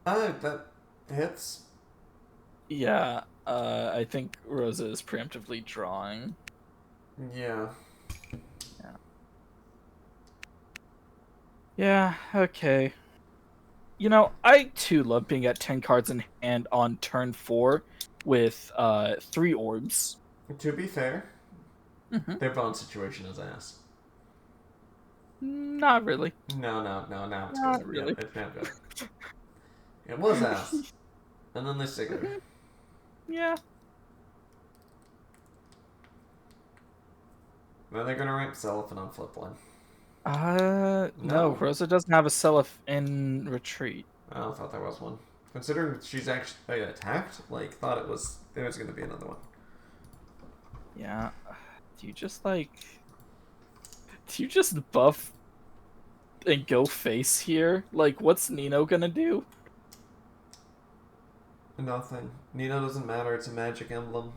That hits. Yeah, I think Rosa is preemptively drawing. Yeah. Yeah, okay. You know, I too love being at 10 cards in hand on turn 4 with 3 orbs. To be fair, Mm-hmm. their bond situation is ass. Not really. No, now it's good. Not Yeah, really. it's now good. It was ass. And then they Sigurd. Yeah. Then they're gonna rank Cellophane on flip one. No, No. Rosa doesn't have a Celiph in retreat. I thought there was one. Considering she's actually attacked, thought there was gonna be another one. Yeah. Do you just buff and go face here? Like, what's Nino gonna do? Nothing. Nino doesn't matter, it's a magic emblem.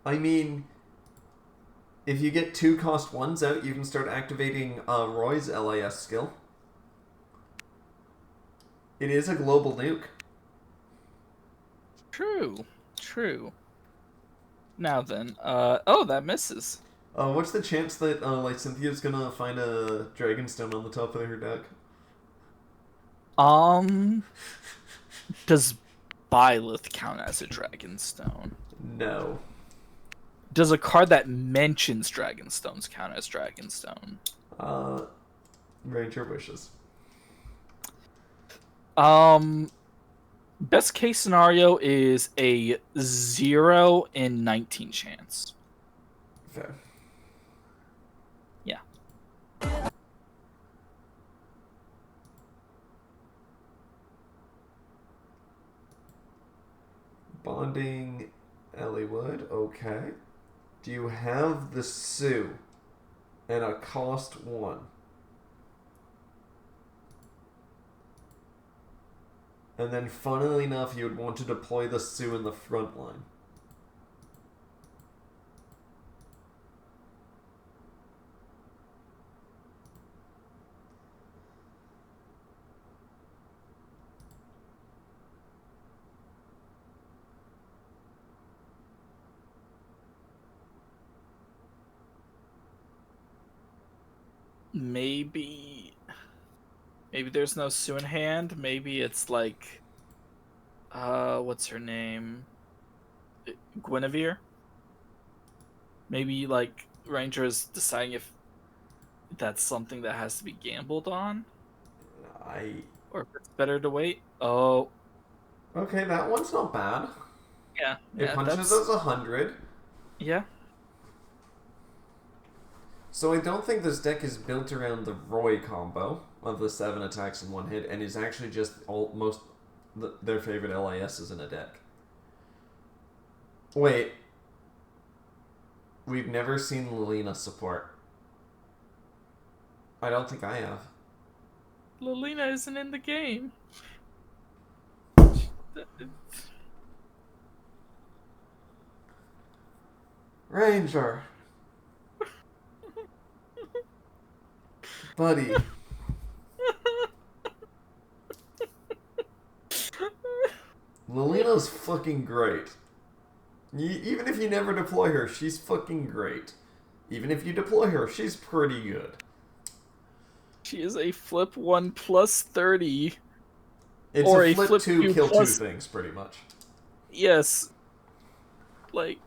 I mean, if you get 2 cost 1s out, you can start activating Roy's LAS skill. It is a global nuke. True. Now then, oh, that misses. What's the chance that Lysithea's gonna find a Dragonstone on the top of her deck? Does Byleth count as a Dragonstone? No. Does a card that mentions Dragonstones count as Dragonstone? Ranger wishes. Best case scenario is a 0 in 19 chance. Fair. Yeah. Bonding Ellie Wood, okay. Do you have the Sue and a cost 1? And then, funnily enough, you would want to deploy the Sue in the front line. Maybe there's no Sue in hand. Maybe it's like, what's her name? Guinevere? Maybe, like, Ranger is deciding if that's something that has to be gambled on? Or if it's better to wait? Oh. Okay, that one's not bad. Yeah. It punches as 100. Yeah. So I don't think this deck is built around the Roy combo of the 7 attacks in 1 hit, and is actually just their favorite LISs in a deck. Wait. We've never seen Lilina support. I don't think I have. Lilina isn't in the game. Ranger. Buddy. Lilina's fucking great. Even if you never deploy her, she's fucking great. Even if you deploy her, she's pretty good. She is a flip 1 plus 30. It's or a flip 2 kill plus... 2 things, pretty much. Yes. Like...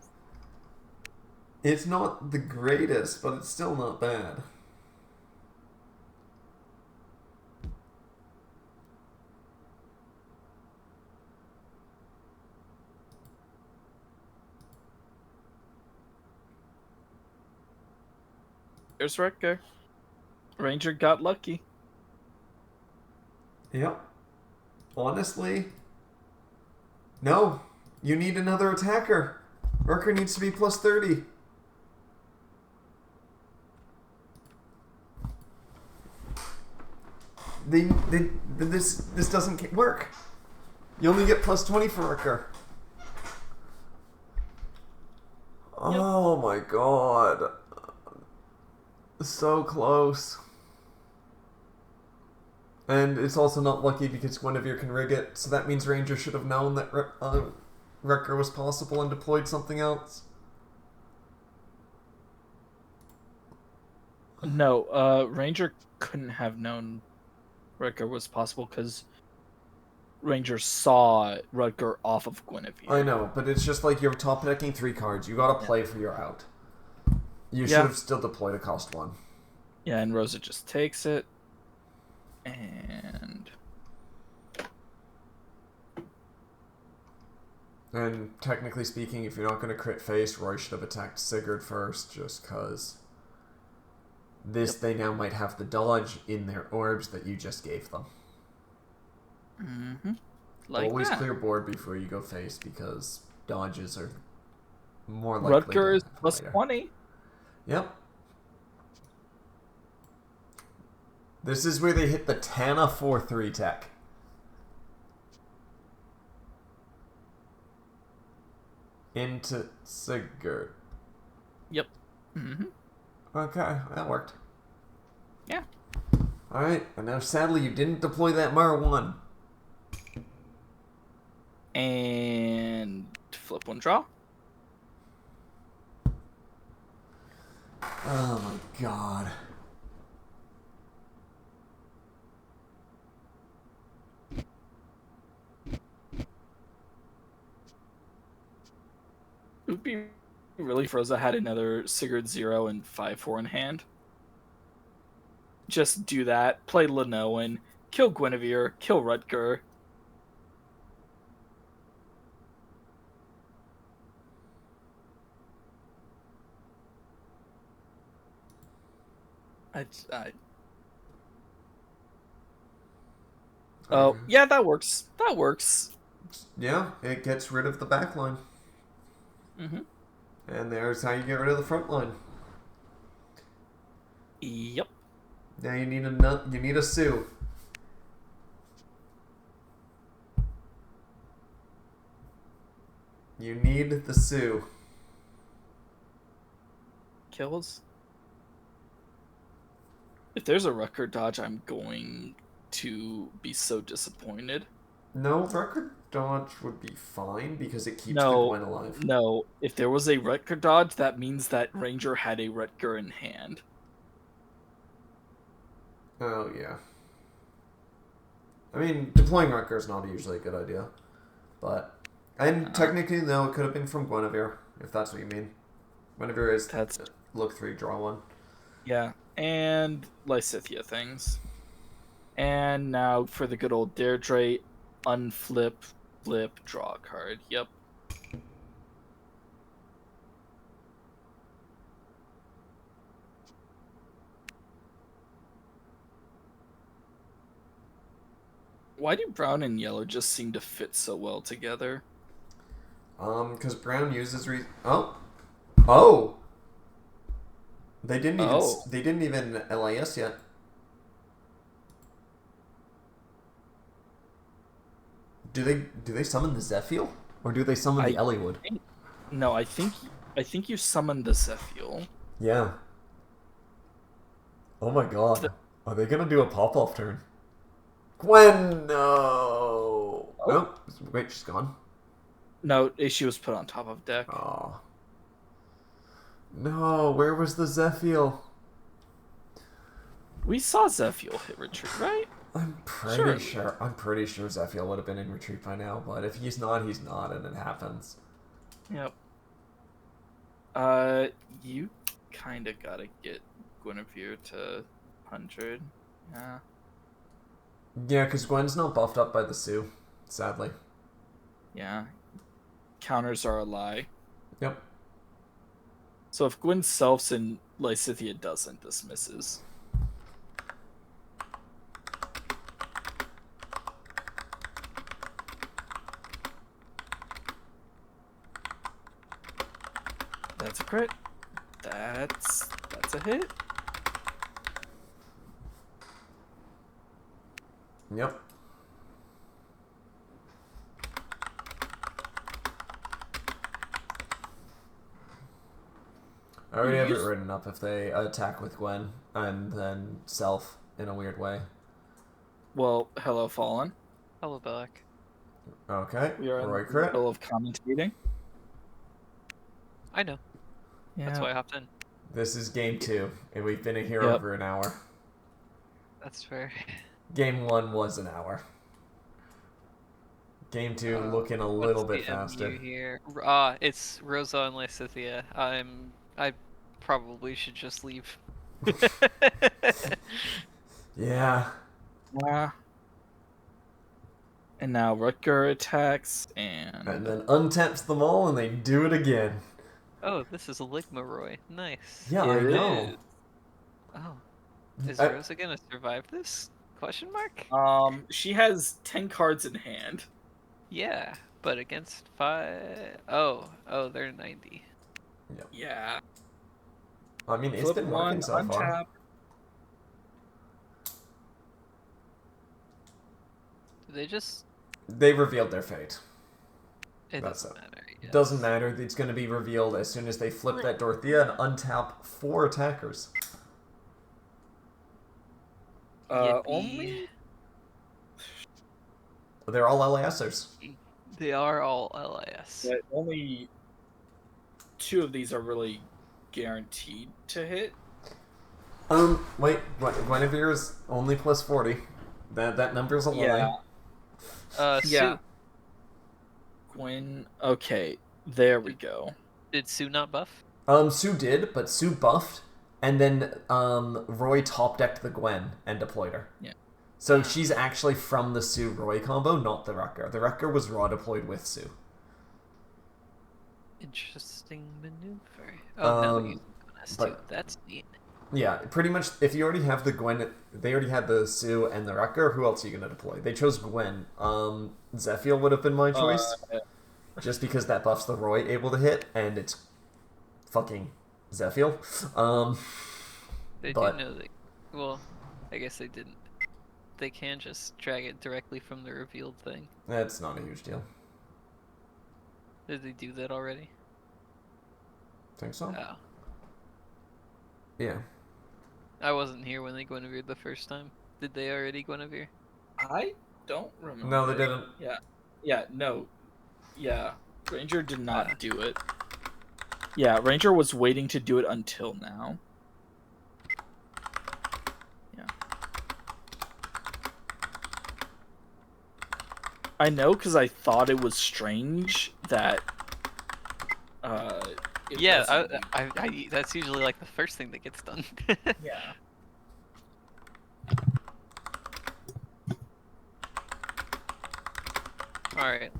It's not the greatest, but it's still not bad. There's Wrecker. Ranger got lucky. Yep. Honestly, no. You need another attacker. Wrecker needs to be plus 30. This doesn't work. You only get plus 20 for Wrecker. Oh my god. So close. And it's also not lucky because Guinevere can rig it, so that means Ranger should have known that Wrecker was possible and deployed something else. No, Ranger couldn't have known Rutger was possible because Ranger saw Rutger off of Guinevere. I know, but it's just like you're top decking 3 cards. You gotta play for your out. You should have still deployed a cost 1. Yeah, and Rosa just takes it. And technically speaking, if you're not going to crit face, Roy should have attacked Sigurd first, just because they now might have the dodge in their orbs that you just gave them. Mm-hmm. Like Always that. clear board before you go face, because dodges are more likely Rutger is to plus later. 20. Yep. This is where they hit the Tana 4-3 tech. Into Sigurd. Yep. Mm-hmm. Okay, that worked. Yeah. Alright, and now sadly you didn't deploy that Mar 1. And flip 1 draw. Oh my god. It would be really if Rosa had another Sigurd 0 and 5-4 in hand. Just do that, play Lenoan, kill Guinevere, kill Rutger. Oh, yeah, that works. That works. Yeah, it gets rid of the back line. Mm-hmm. And there's how you get rid of the front line. Yep. Now you need a Sue. You need the Sue. Kills. If there's a Rutger dodge, I'm going to be so disappointed. No, record dodge would be fine because it keeps the Gwen alive. No, if there was a Rutger dodge, that means that Ranger had a Rutger in hand. Oh, yeah. I mean, deploying Rutger is not usually a good idea. But... And technically, no, it could have been from Guinevere, if that's what you mean. Guinevere is look 3, draw 1. Yeah, and Lysithea things. And now for the good old Deirdre, unflip, flip, draw a card. Yep. Why do brown and yellow just seem to fit so well together? Because brown uses Oh! They didn't even LAS yet. Do they summon the Zephyl? Or do they summon the Eliwood? No, I think you summoned the Zephyl. Yeah. Oh my god. Are they gonna do a pop-off turn? Gwen, no! Oh, wait, she's gone. No, she was put on top of deck. Oh. No, where was the Zephyl? We saw Zephyl hit retreat, right? I'm pretty sure Zephyl would have been in retreat by now, but if he's not, he's not, and it happens. Yep. You kinda gotta get Guinevere to 100. Yeah. Yeah, because Gwen's not buffed up by the Sue, sadly. Yeah. Counters are a lie. Yep. So if Gwen selfs and Lysithea doesn't, this misses. That's a crit. That's a hit. Yep. I already have it written up if they attack with Gwen and then self in a weird way. Well, hello, Fallen. Hello, back. Okay. We are Roy in the crit. middle of commentating. I know. Yeah. That's why I hopped in. This is game 2, and we've been in here Yep. over an hour. That's fair. Game 1 was an hour. Game 2 looking a little What's bit the faster. MU here? It's Rosa and Lysithea. I probably should just leave. Yeah. And now Rutger attacks, and then untaps them all, and they do it again. Oh, this is a Ligmaroy. Nice. Yeah, I It know. is. Oh, is I- Rosa gonna survive this? Question mark? She has 10 cards in hand. Yeah, but against 5. Oh, they're 90. Yeah. I mean, it's Flip been one, working so far. untap. Do they just? They revealed their fate. It That's doesn't it. matter. Yes. Doesn't matter. It's going to be revealed as soon as they flip that Dorothea and untap 4 attackers. Yippee. Only They're all LASers. They are all LIS. but only 2 of these are really guaranteed to hit. Wait. Guinevere is only plus 40. That number's a lie. Yeah. Sue. Gwen. Okay, there we go. Did Sue not buff? Sue did, but Sue buffed, and then Roy top decked the Gwen and deployed her. Yeah. So she's actually from the Sue Roy combo, not the Rutger. The Rutger was raw deployed with Sue. Interesting maneuver. Oh, no, Um, you S2. but- That's neat. Yeah, pretty much. If you already have the Gwen, they already had the Sue and the Rutger. Who else are you gonna deploy? They chose Gwen. Zephyr would have been my choice, just because that buffs the Roy able to hit, and it's fucking Zephyr. They but- do know that. Well, I guess they didn't. They can just drag it directly from the revealed thing. That's not a huge deal. Did they do that already? Think so? Oh. Yeah. I wasn't here when they Guinevere the first time. Did they already Guinevere? I don't remember. No, they didn't. No. Yeah. Ranger did not do it. Yeah, Ranger was waiting to do it until now. Yeah. I know because I thought it was strange that it Yeah, wasn't- I that's usually like the first thing that gets done. yeah. Alright.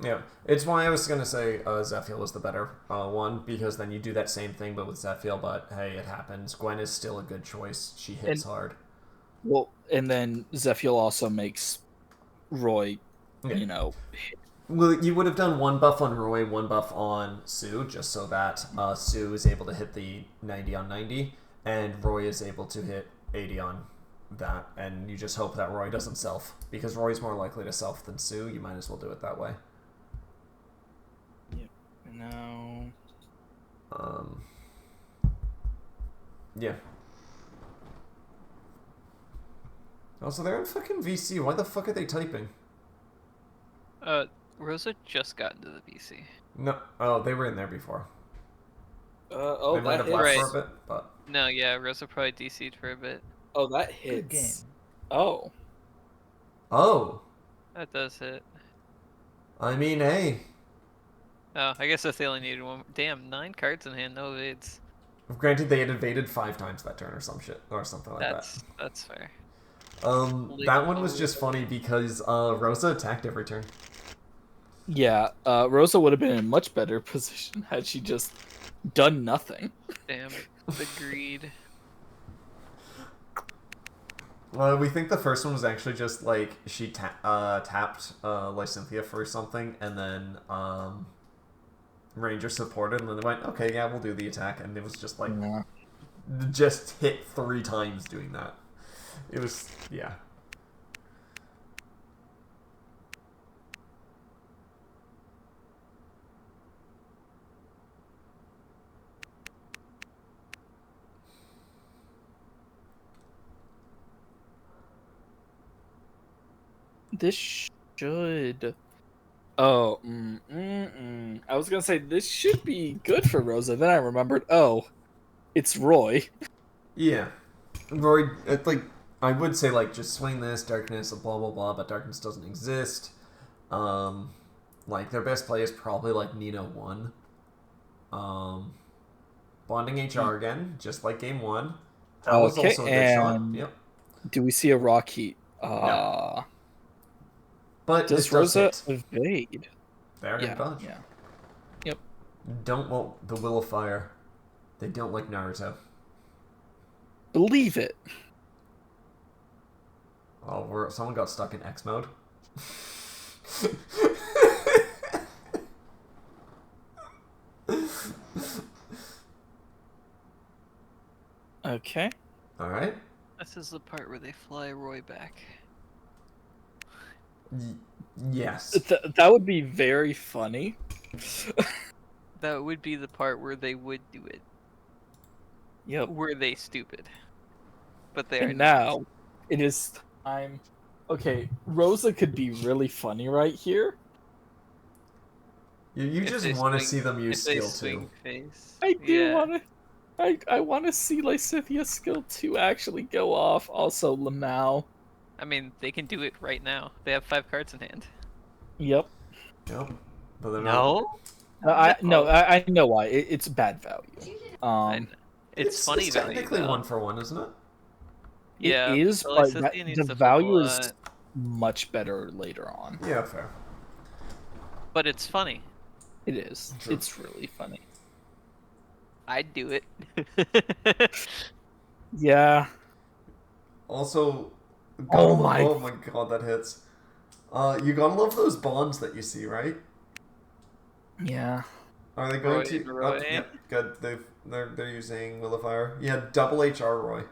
Yeah, it's why I was gonna say Zephyr was the better one, because then you do that same thing but with Zephyr, but hey, it happens. Gwen is still a good choice. She hits hard. Well, and then Zephyr also makes Roy, Yeah. Well, you would have done 1 buff on Roy, 1 buff on Sue, just so that Sue is able to hit the 90 on 90, and Roy is able to hit 80 on that, and you just hope that Roy doesn't self, because Roy's more likely to self than Sue. You might as well do it that way. No. Yeah. Also, they're in fucking VC. Why the fuck are they typing? Rosa just got into the VC. No. Oh, they were in there before. They might that have hits. left Right. for a bit, but... No, yeah, Rosa probably DC'd for a bit. Oh, that hits. Good game. Oh. Oh! That does hit. I mean, hey. Oh, I guess if they only needed one. Damn, 9 cards in hand, no evades. Granted, they had evaded 5 times that turn or some shit, or something like That's fair. that. That one was just funny because Rosa attacked every turn. Yeah, Rosa would have been in a much better position had she just done nothing. Damn, the greed. We think the first one was actually just like she tapped Lysithea for something, and then Ranger supported, and then they went, okay, yeah, we'll do the attack, and it was just like just hit 3 times doing that. It was yeah. This should. Oh, I was gonna say this should be good for Rosa. Then I remembered. Oh, It's Roy. Yeah. Roy, like, I would say, like, just swing this, darkness, blah, blah, blah, but darkness doesn't exist. Like, their best play is probably, like, Nino 1. Bonding HR again, just like game 1. That was Okay, also a good shot. and Yep. do we see a rock heat? No. But Does it does Rosa hit. evade? They're gonna dodge. Yeah. Yep. Don't want the Will of Fire. They don't like Naruto. Believe it. Oh, someone got stuck in X mode. Okay. All right. This is the part where they fly Roy back. Yes. That would be very funny. That would be the part where they would do it. Yep. Were they stupid? But they are And not. now it is time. Okay, Rosa could be really funny right here. You If just they want to swing- see them use if they skill swing too. face. I do Yeah. want to. I want to see Lysithea's skill 2 actually go off. Also, Lamau. I mean, they can do it right now. They have 5 cards in hand. Yep. Yep. But they're not. No, I know why. It's bad value. it's funny It's value. technically though. 1-for-1, isn't it? Yeah, it is, but but Lysithea needs the to flip value a is lot. much better later on. Yeah, fair. But it's funny. It is. True. It's really funny. I'd do it. Yeah. Also, Oh my- oh my god, that hits. You gotta love those bonds that you see, right? Yeah. Are they going Roy to? and Roy. Yep, good. They're using Will of Fire. Yeah, double HR Roy.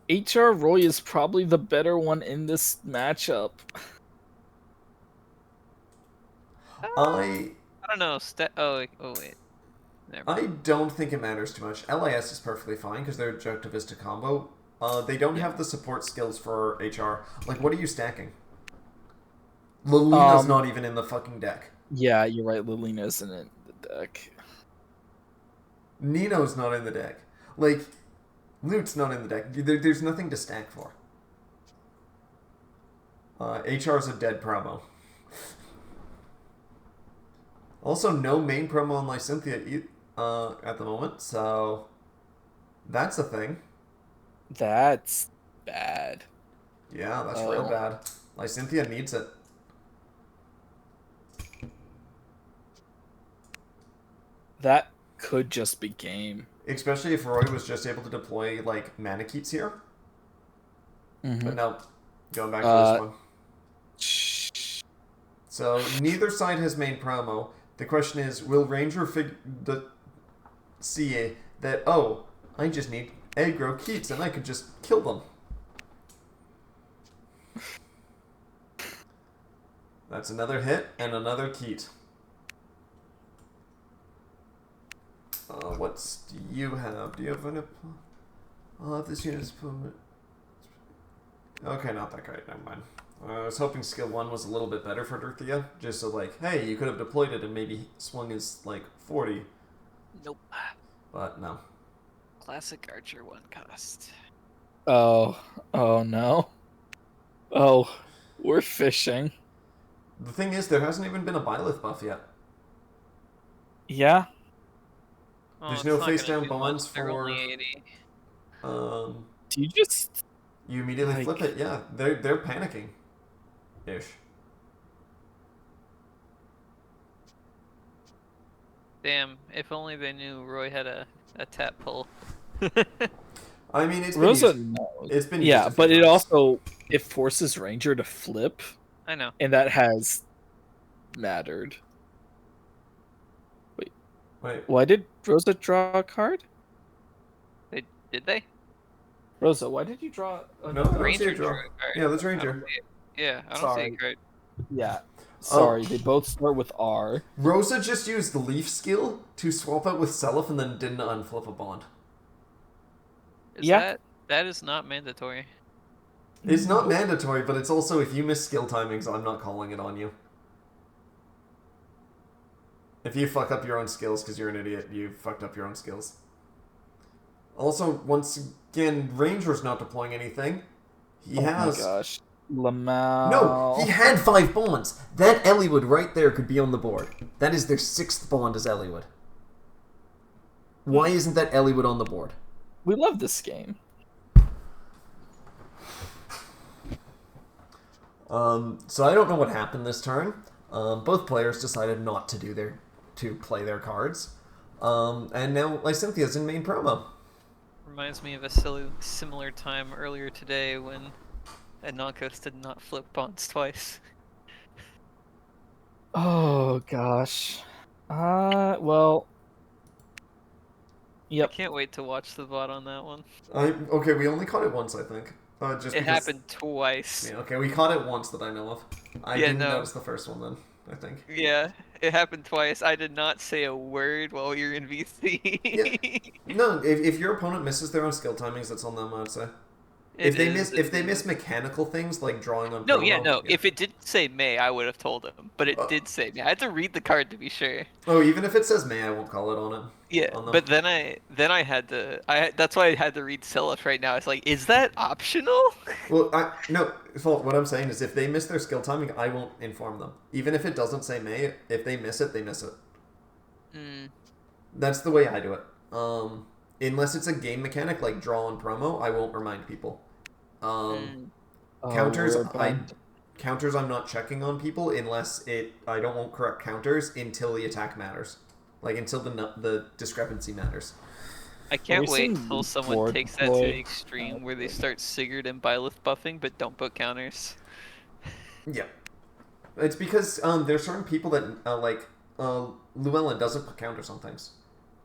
HR Roy is probably the better one in this matchup. I don't know. Oh wait. Never mind. I don't think it matters too much. LIS is perfectly fine because their objective is to combo. They don't have the support skills for HR. Like, what are you stacking? Lilina's not even in the fucking deck. Yeah, you're right. Lilina isn't in the deck. Nino's not in the deck. Like, Loot's not in the deck. There's nothing to stack for. HR's a dead promo. Also, no main promo on Lysithea at the moment, so that's a thing. That's bad. Yeah, that's real bad. Lysithea needs it. That could just be game. Especially if Roy was just able to deploy, like, Manikeets here. But no, going back to this one. So, neither side has main promo. The question is, will Ranger see that, oh, I just need aggro Keats and I could just kill them. That's another hit and another Keat. What do you have? Do you have an... this unit is... Okay, not that great. Never mind. I was hoping skill 1 was a little bit better for Lysithea. Just so, like, hey, you could have deployed it and maybe swung his, like, 40. Nope. But no. Classic Archer 1 cost. Oh no. Oh, we're fishing. The thing is, there hasn't even been a Byleth buff yet. Yeah. Well, There's it's no not gonna face-down do bonds much. They're for... only 80. Do you just... You immediately Like- flip it, yeah. They're panicking. Ish. Damn, if only they knew Roy had a tap pull. I mean, it's been Rosa used. knows. It's been Yeah, used a few but it times. also... It forces Ranger to flip, I know. and that has mattered. Wait, Why did Rosa draw a card? Did they? Rosa, why did you draw... no, I don't see a Ranger draw. drew a card. Yeah, that's I don't Ranger. see it. Yeah, I don't see Sorry. a card. Yeah. Sorry, they both start with R. Rosa just used the Leaf skill to swap out with Seliph and then didn't unflip a bond. Yeah. That is not mandatory. It's not mandatory, but it's also if you miss skill timings, I'm not calling it on you. If you fuck up your own skills because you're an idiot, you fucked up your own skills. Also, once again, Ranger's not deploying anything. He has... Oh my gosh. Lamau. No, he had 5 bonds. That Eliwood right there could be on the board. That is their 6th bond as Eliwood. Why isn't that Eliwood on the board? We love this game. So I don't know what happened this turn. Both players decided not to play their cards. And now Lysithea's in main promo. Reminds me of a similar time earlier today when Anankos did not flip bonds twice. Oh gosh. Well. Yep. I can't wait to watch the VOD on that one. Okay, we only caught it once, I think. It happened twice. Yeah, okay, we caught it once that I know of. I didn't notice the first one then, I think. Yeah, it happened twice. I did not say a word while you're in VC. Yeah. No, if your opponent misses their own skill timings, that's on them, I'd say. If they miss mechanical things like drawing on No, promo, yeah. If it didn't say May, I would have told him. But it did say May. I had to read the card to be sure. Oh, even if it says May, I won't call it on it. Yeah, but then I had to. That's why I had to read Silith right now. It's like, is that optional? Well, what I'm saying is if they miss their skill timing, I won't inform them. Even if it doesn't say May, if they miss it, they miss it. That's the way I do it. Unless it's a game mechanic like draw on promo, I won't remind people. Counters, counters I'm not checking on people unless I won't correct counters until the attack matters. Like until the discrepancy matters. I can't wait until someone takes that to the extreme where they start Sigurd and Byleth buffing but don't put counters. Yeah. It's because there's certain people that Llewellyn doesn't put counters sometimes.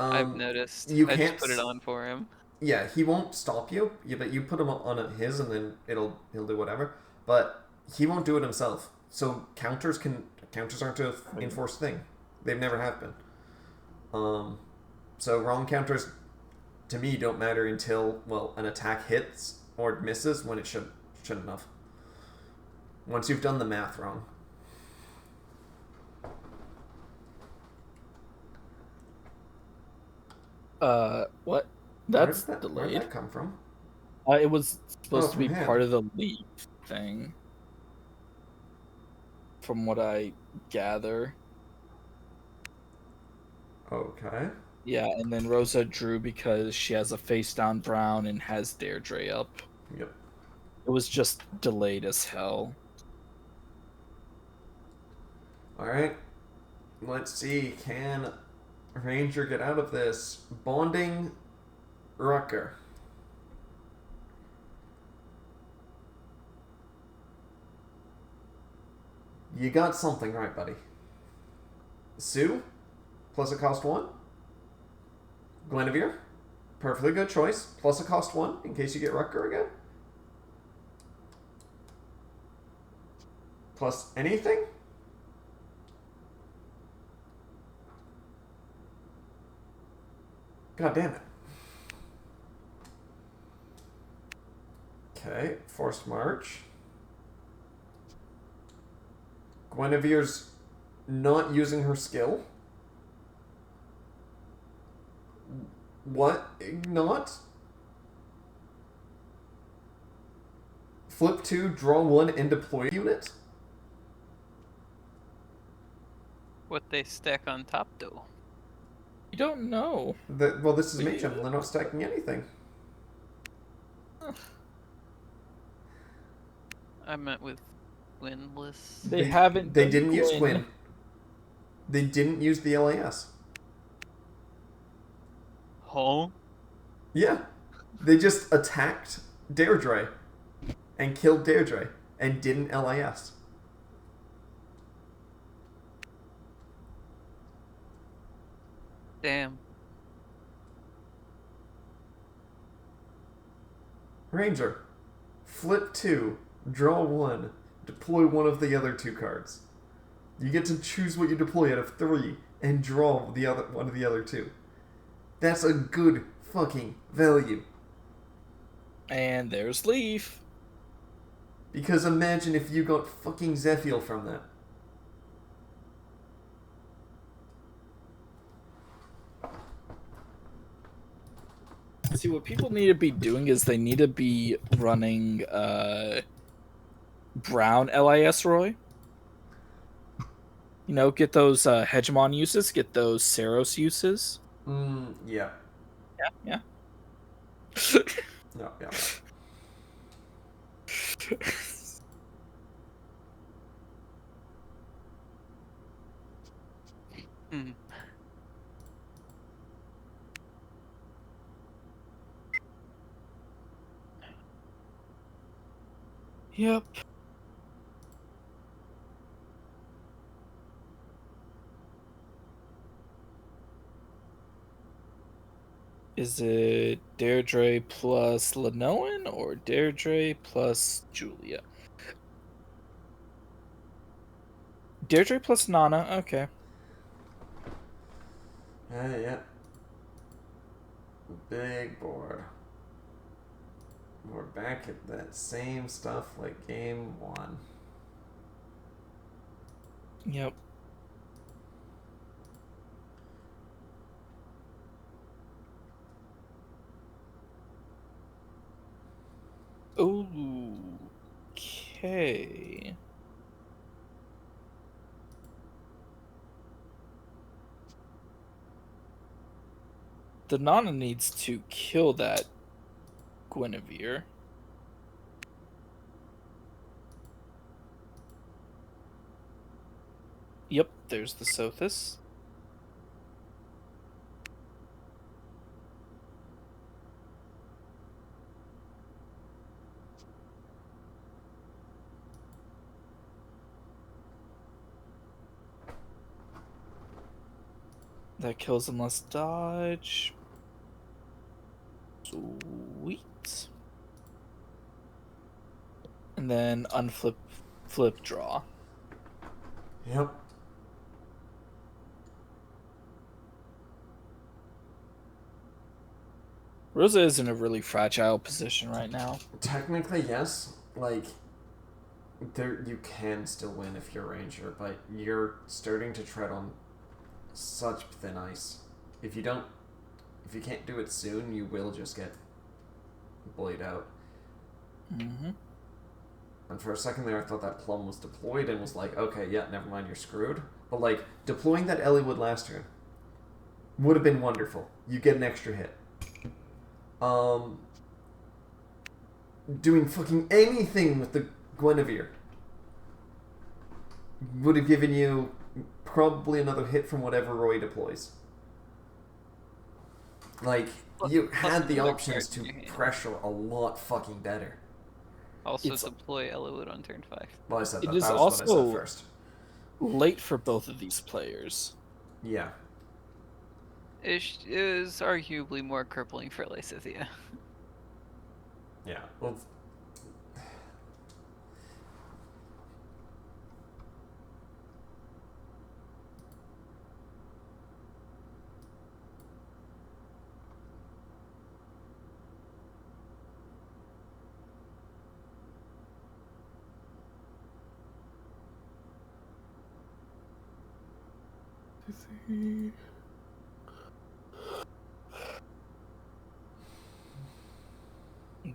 I've noticed. You I can't just put it on for him. Yeah, he won't stop you. But you put him on his, and then he'll do whatever. But he won't do it himself. So counters aren't an enforced thing. They've never have been. So wrong counters to me don't matter until an attack hits or misses when it shouldn't have. Once you've done the math wrong. What? That's delayed. Where did that come from? It was supposed to be part of the league thing. From what I gather. Okay. Yeah, and then Rosa drew because she has a face down brown and has Deirdre up. Yep. It was just delayed as hell. Alright. Let's see. Can Ranger get out of this? Bonding Rucker. You got something right, buddy. Sue? Plus a cost 1. Guinevere? Perfectly good choice. Plus a cost 1 in case you get Rucker again. Plus anything? God damn it. Okay, Forced March. Guinevere's not using her skill. What? Not? Flip 2, draw 1, and deploy unit? What they stack on top, though? You don't know. Well, this is Mage Emblem. They're not stacking anything. I meant with Winless. They haven't. They didn't use Gwyn. They didn't use the LAS. Huh? Yeah. They just attacked Deirdre and killed Deirdre and didn't LAS. Damn. Ranger, flip 2, draw 1, deploy one of the other 2 cards. You get to choose what you deploy out of 3 and draw one of the other 2. That's a good fucking value. And there's Leaf. Because imagine if you got fucking Zephiel from that. See, what people need to be doing is they need to be running brown LIS Roy. You know, get those Hegemon uses, get those Saros uses. Yeah. Yeah. Yeah, yeah. Hmm. Yep. Is it Deirdre plus Lenoan or Deirdre plus Julia? Deirdre plus Nana, okay. Yeah. Big board. We're back at that same stuff like game 1. Yep. Okay. The Nana needs to kill that Guinevere. Yep, there's the Sothis. That kills unless dodge. Sweet. And then flip draw. Yep. Rosa is in a really fragile position right now. Technically, yes. Like, there you can still win if you're Ranger, but you're starting to tread on such thin ice. If you can't do it soon, you will just get bullied out. Mm-hmm. And for a second there, I thought that Plum was deployed and was like, okay, yeah, never mind, you're screwed. But, like, deploying that Ellie would last turn would have been wonderful. You get an extra hit. Doing fucking anything with the Guinevere would have given you probably another hit from whatever Roy deploys. Like, you had the options to pressure a lot fucking better. Also deploy Eliwood on turn 5. Well, I said that. It is That was what I also said first. late for both of these players. Yeah. It is arguably more crippling for Lysithea. Yeah. Well,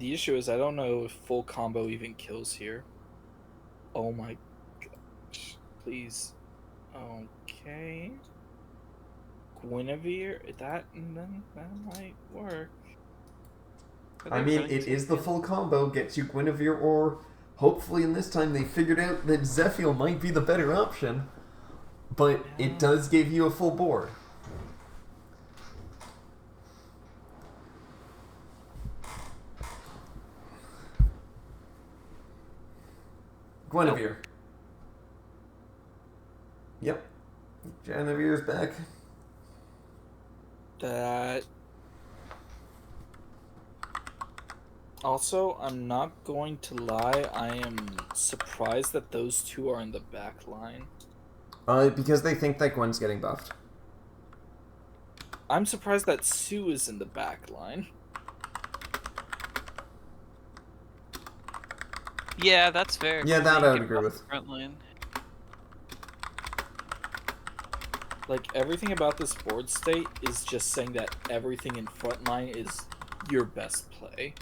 The issue is I don't know if full combo even kills here. Oh my gosh. Please. Okay. Guinevere, that might work. I mean, it is the full combo. Gets you Guinevere, or hopefully in this time they figured out that Zephiel might be the better option. But it does give you a full board. Guinevere. Yep. Guinevere's back. That. Also, I'm not going to lie, I am surprised that those two are in the back line. Because they think that Gwen's getting buffed. I'm surprised that Sue is in the back line. Yeah, that's fair. Yeah, that I would agree with. Front line. Like, everything about this board state is just saying that everything in front line is your best play.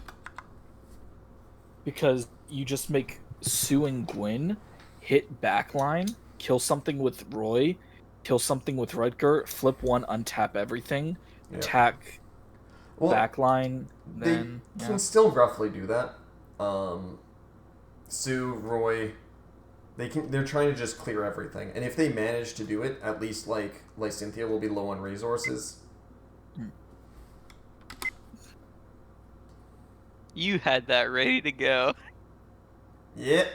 Because you just make Sue and Gwyn hit backline, kill something with Roy, kill something with Rutger, flip one, untap everything, Yeah. attack Well, backline, they then can still roughly do that. Sue, Roy, they're trying to just clear everything. And if they manage to do it, at least like Lysithea will be low on resources. You had that ready to go, Yeah,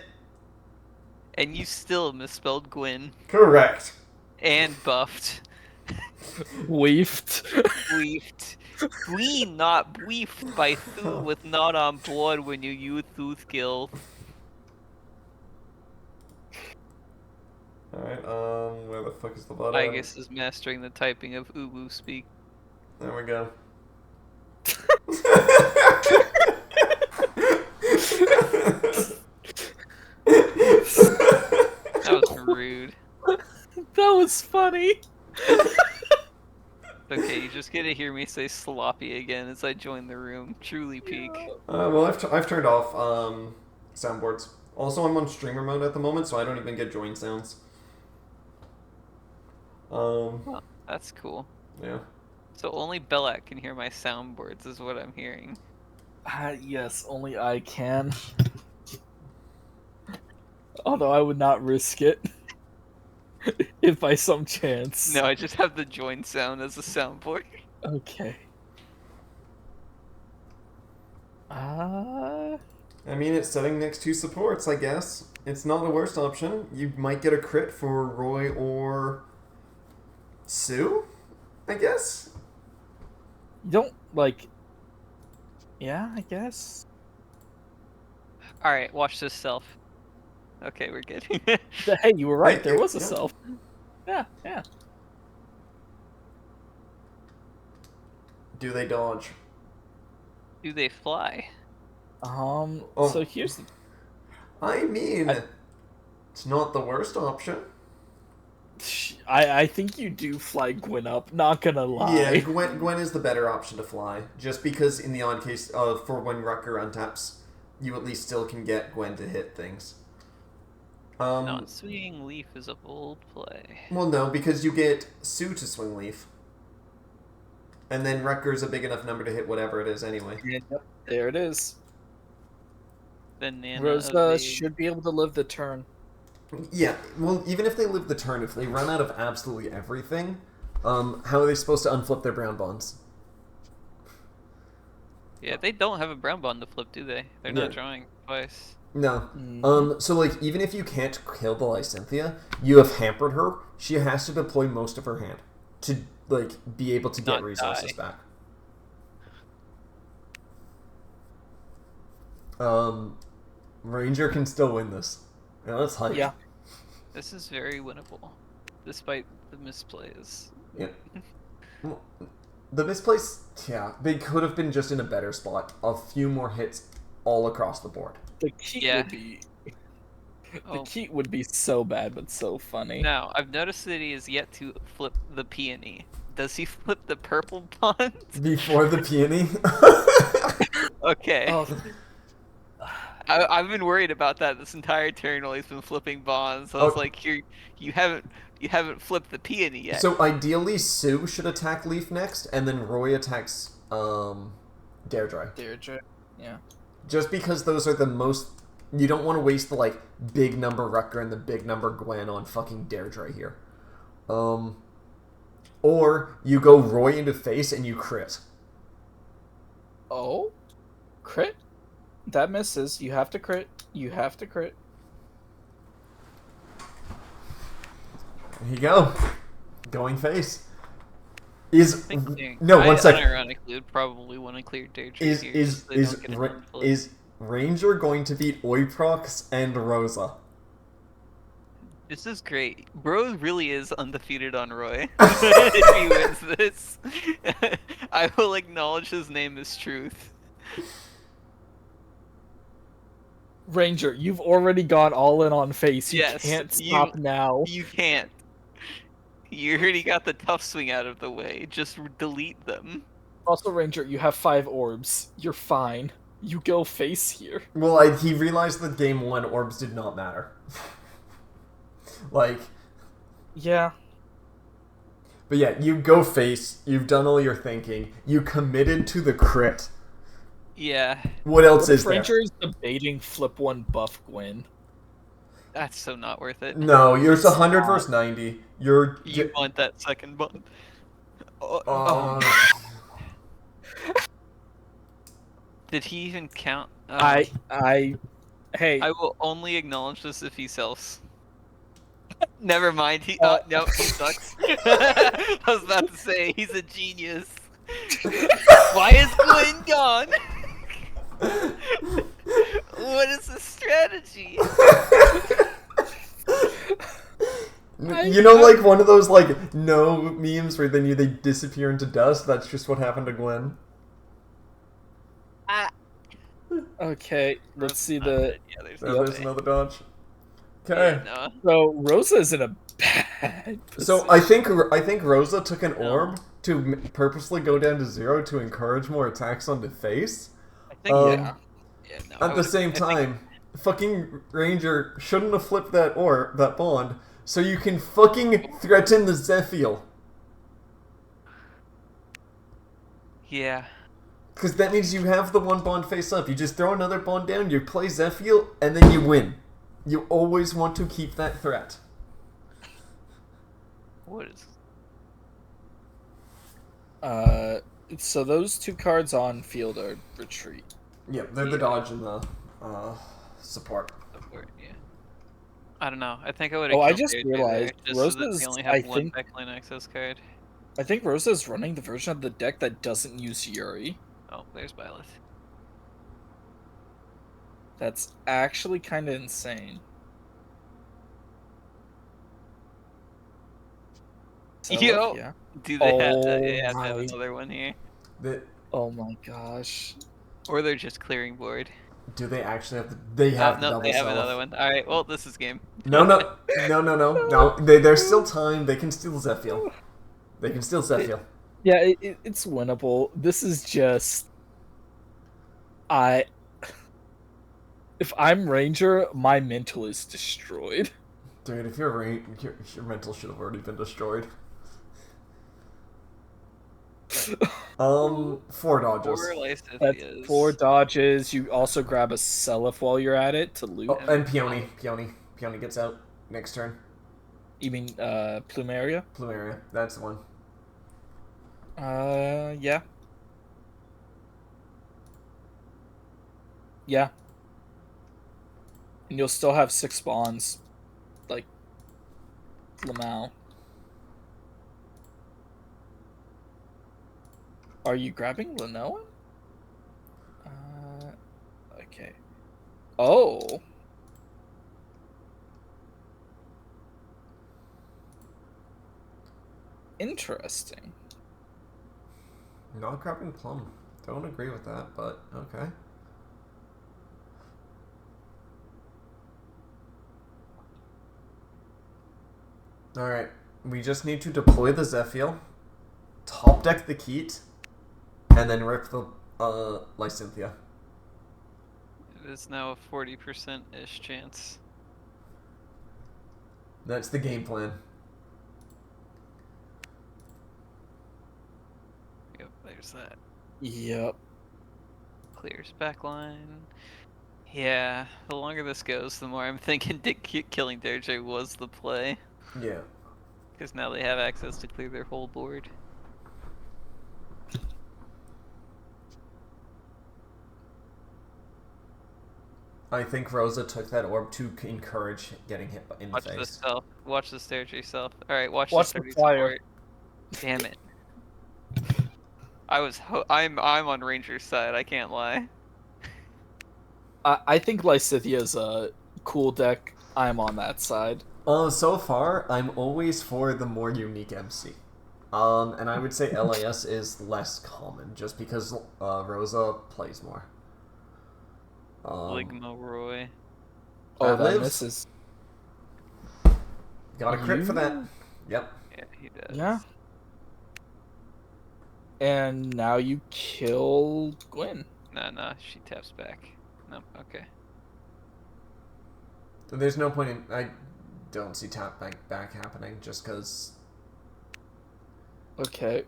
and you still misspelled Gwyn correct. and buffed. Weefed. Weefed. Gwyn, not weefed by Thu with not on board when you use Thu skills. Alright, where the fuck is the button? I guess is mastering the typing of Uwu speak. There we go. That was rude. That was funny. Okay, you're just gonna hear me say sloppy again as I join the room. Truly peak. Well, I've turned off soundboards. Also, I'm on streamer mode at the moment, so I don't even get join sounds. Well, that's cool. Yeah. So only Belak can hear my soundboards, is what I'm hearing. Yes, only I can. Although I would not risk it. If by some chance. No, I just have the join sound as a soundboard. Okay. I mean, it's sitting next to supports, I guess. It's not the worst option. You might get a crit for Roy or Sue, I guess. You don't, like... Yeah, I guess. Alright, watch this self. Okay, we're good. Hey, you were right. Hey, There was a yeah. self. Yeah, yeah. Do they dodge? Do they fly? Oh. So here's the... I mean, it's not the worst option. I think you do fly Gwyn up, not gonna lie. Yeah, Gwen is the better option to fly. Just because in the odd case, for when Rutger untaps, you at least still can get Gwen to hit things. Not swinging leaf is a bold play. Well, no, because you get Sue to swing leaf. And then Rutger's a big enough number to hit whatever it is anyway. Yep, there it is. Banana Rosa evade. should be able to live the turn. Yeah, well, even if they live the turn, if they run out of absolutely everything, how are they supposed to unflip their brown bonds? Yeah, they don't have a brown bond to flip, do they? They're Yeah. not drawing twice. No. Mm. So, like, even if you can't kill the Lysithea, you have hampered her. She has to deploy most of her hand to, like, be able to get Not resources die. back. Ranger can still win this. Yeah, that's hype. Yeah. This is very winnable, despite the misplays. Yeah. Well, the misplace, yeah, they could have been just in a better spot. A few more hits all across the board. The key Yeah. would be... The Oh. key would be so bad, but so funny. Now, I've noticed that he has yet to flip the peony. Does he flip the purple bond? Before the peony. Okay. Oh, I've been worried about that this entire turn while he's been flipping bonds. So I was Oh. like, you haven't flipped the peony yet. So ideally, Sue should attack Leaf next, and then Roy attacks Deirdre. Deirdre. Yeah. Just because those are the most... You don't want to waste the, like, big number Rutger and the big number Gwen on fucking Deirdre here. Or you go Roy into face and you crit. Oh? Crit? That misses. You have to crit. You have to crit. There you go. Going face. Is... Thinking, No, I one second. unironically would probably want to clear Deirdre here. just so they don't get an unflip. Is Ranger going to beat Oiprox and Rosa? This is great. Bro really is undefeated on Roy. If he wins this, I will acknowledge his name as truth. Ranger, you've already gone all in on face. You Yes, can't stop now. You can't. You already got the tough swing out of the way. Just delete them. Also, Ranger, you have 5 orbs. You're fine. You go face here. Well, he realized that game 1 orbs did not matter. Like, Yeah. but yeah, you go face. You've done all your thinking. You committed to the crit. Yeah, What else What is if there? Ranger is debating flip 1 buff Gwyn? that's so not worth it. No, you're It's 100 not. versus 90. You're. You want that second button. Oh, Uh, did he even count? Hey. I will only acknowledge this if he sells. Never mind. No, he sucks. I was about to say he's a genius. Why is Gwyn gone? What is the strategy? You know, like one of those like no memes where they disappear into dust. That's just what happened to Gwen. Okay, let's see Not the. good. Yeah, there's Oh, no there's way. another dodge. Yeah, Okay. no. So Rosa is in a bad position. So I think Rosa took an orb to purposely go down to 0 to encourage more attacks onto face. I think Yeah. yeah, no, I At the would- same I think- time, fucking Ranger shouldn't have flipped that bond, so you can fucking threaten the Zephyl. Yeah. Because that means you have the one bond face up. You just throw another bond down, you play Zephyl, and then you win. You always want to keep that threat. What is? So those 2 cards on field are retreat. Yep, they're the Yeah. dodge and the support. Support, yeah. I don't know. I think I would. Oh, I just realized Rosa's- They only have I one think- backline access card. I think Rosa's running the version of the deck that doesn't use Yuri. Oh, there's Byleth. That's actually kind of insane. So, Yo! yeah. Do they have Oh to have my- another one here, Oh my gosh. or they're just clearing board? Do they actually have? They have No, double they have self. another one. All right. Well, this is game. No. There's still time. They can steal Zephyl. They can steal Zephyl. Yeah, it's winnable. This is just... If I'm Ranger, my mental is destroyed. Dude, if you're your mental should have already been destroyed. 4 dodges. Four Lysithias. That's 4 dodges. You also grab a Celiph while you're at it to loot. Oh, and Peony gets out next turn. You mean Plumeria? Plumeria, that's the one. Yeah. Yeah. And you'll still have 6 spawns. Like Lamau. Are you grabbing Lenoa? Okay. Oh. Interesting. Not grabbing Plum. Don't agree with that, but okay. Alright, we just need to deploy the Zephyl, top deck the Keat, and then rip the Lysithea. It is now a 40%-ish chance. That's the game plan. Yep, there's that. Yep. Clears backline. Yeah, the longer this goes, the more I'm thinking killing Derje was the play. Yeah. Because now they have access to clear their whole board. I think Rosa took that orb to encourage getting hit in the Watch face. this self. Watch the Derje self. Alright, watch Watch the the 30 fire. support. Damn it. I'm on Ranger's side, I can't lie. I think Lysithea is a cool deck. I'm on that side. So far, I'm always for the more unique MC. And I would say LAS is less common, just because Rosa plays more. Ligma Roy. Oh, That that lives. misses. Got a crit for that. Yep. Yeah, he does. Yeah. And now you kill Gwen. No, she taps back. No, okay. There's no point in... I don't see tap back happening, just because... Okay.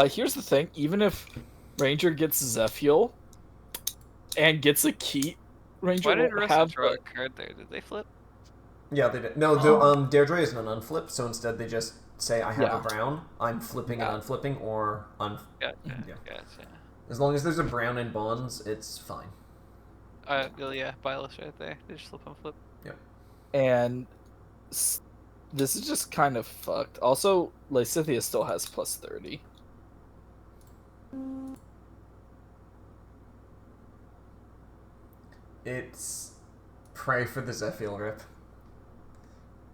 Here's the thing. Even if Ranger gets Zephiel and gets a key, Ranger Why did won't Rosa have draw a card there? Did they flip? Yeah, they did. No, Deirdre isn't an unflip, so instead they just say, I have a brown, I'm flipping and unflipping, or... Gotcha. As long as there's a brown in bonds, it's fine. Well, yeah, Byless right there. They just flip on flip. Yep. And this is just kind of fucked. Also, Lysithea still has plus 30. It's pray for the Zephiel rip.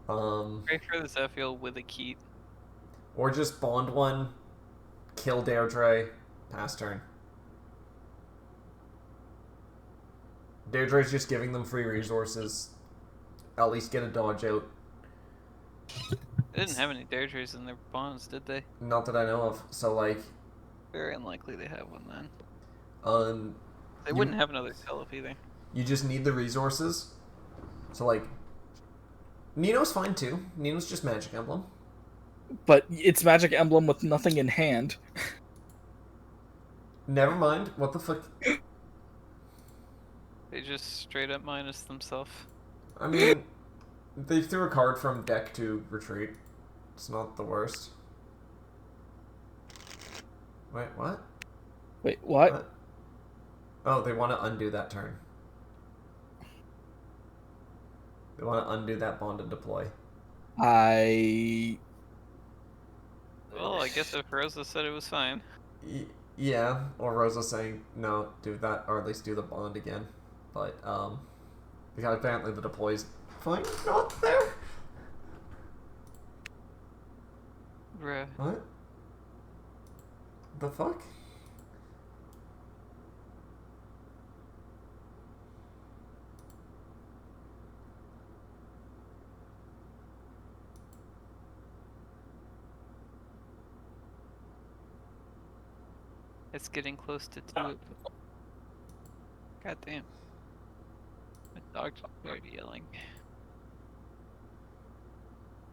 Pray for the Zephiel with a Keat. Or just bond one, kill Deirdre, pass turn. Deirdre's just giving them free resources. At least get a dodge out. They didn't have any Deirdres in their bonds, did they? Not that I know of. So, like... Very unlikely they have one then. They wouldn't have another Telep either. You just need the resources. So, like... Nino's fine, too. Nino's just Magic Emblem. But it's Magic Emblem with nothing in hand. Never mind. What the fuck? They just straight up minus themselves. I mean, they threw a card from deck to retreat. It's not the worst. Wait, what? Wait, what? Oh, they want to undo that turn. They want to undo that bond and deploy. Well, I guess if Rosa said it was fine. Yeah, or Rosa saying, no, do that, or at least do the bond again. But, because apparently the deploy's fine not there. Bruh. What? The fuck? It's getting close to 2. God damn. My dog's already yelling.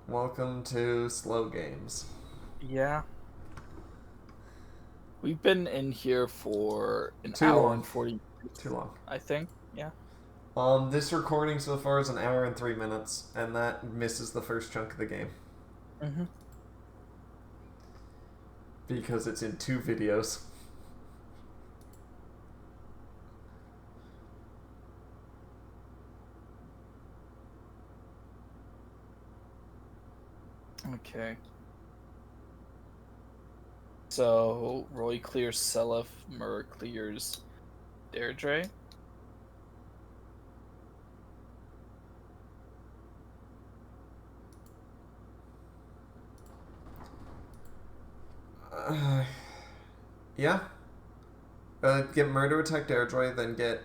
Welcome to slow games. Yeah. We've been in here for an Too hour long. and 40 Too long. I think. Yeah. This recording so far is 1 hour and 3 minutes, and that misses the first chunk of the game. Mm-hmm. Because it's in 2 videos. Okay. So, Roy clears Selef, Mur clears Deirdre. Yeah. Get Mur to attack Deirdre, then get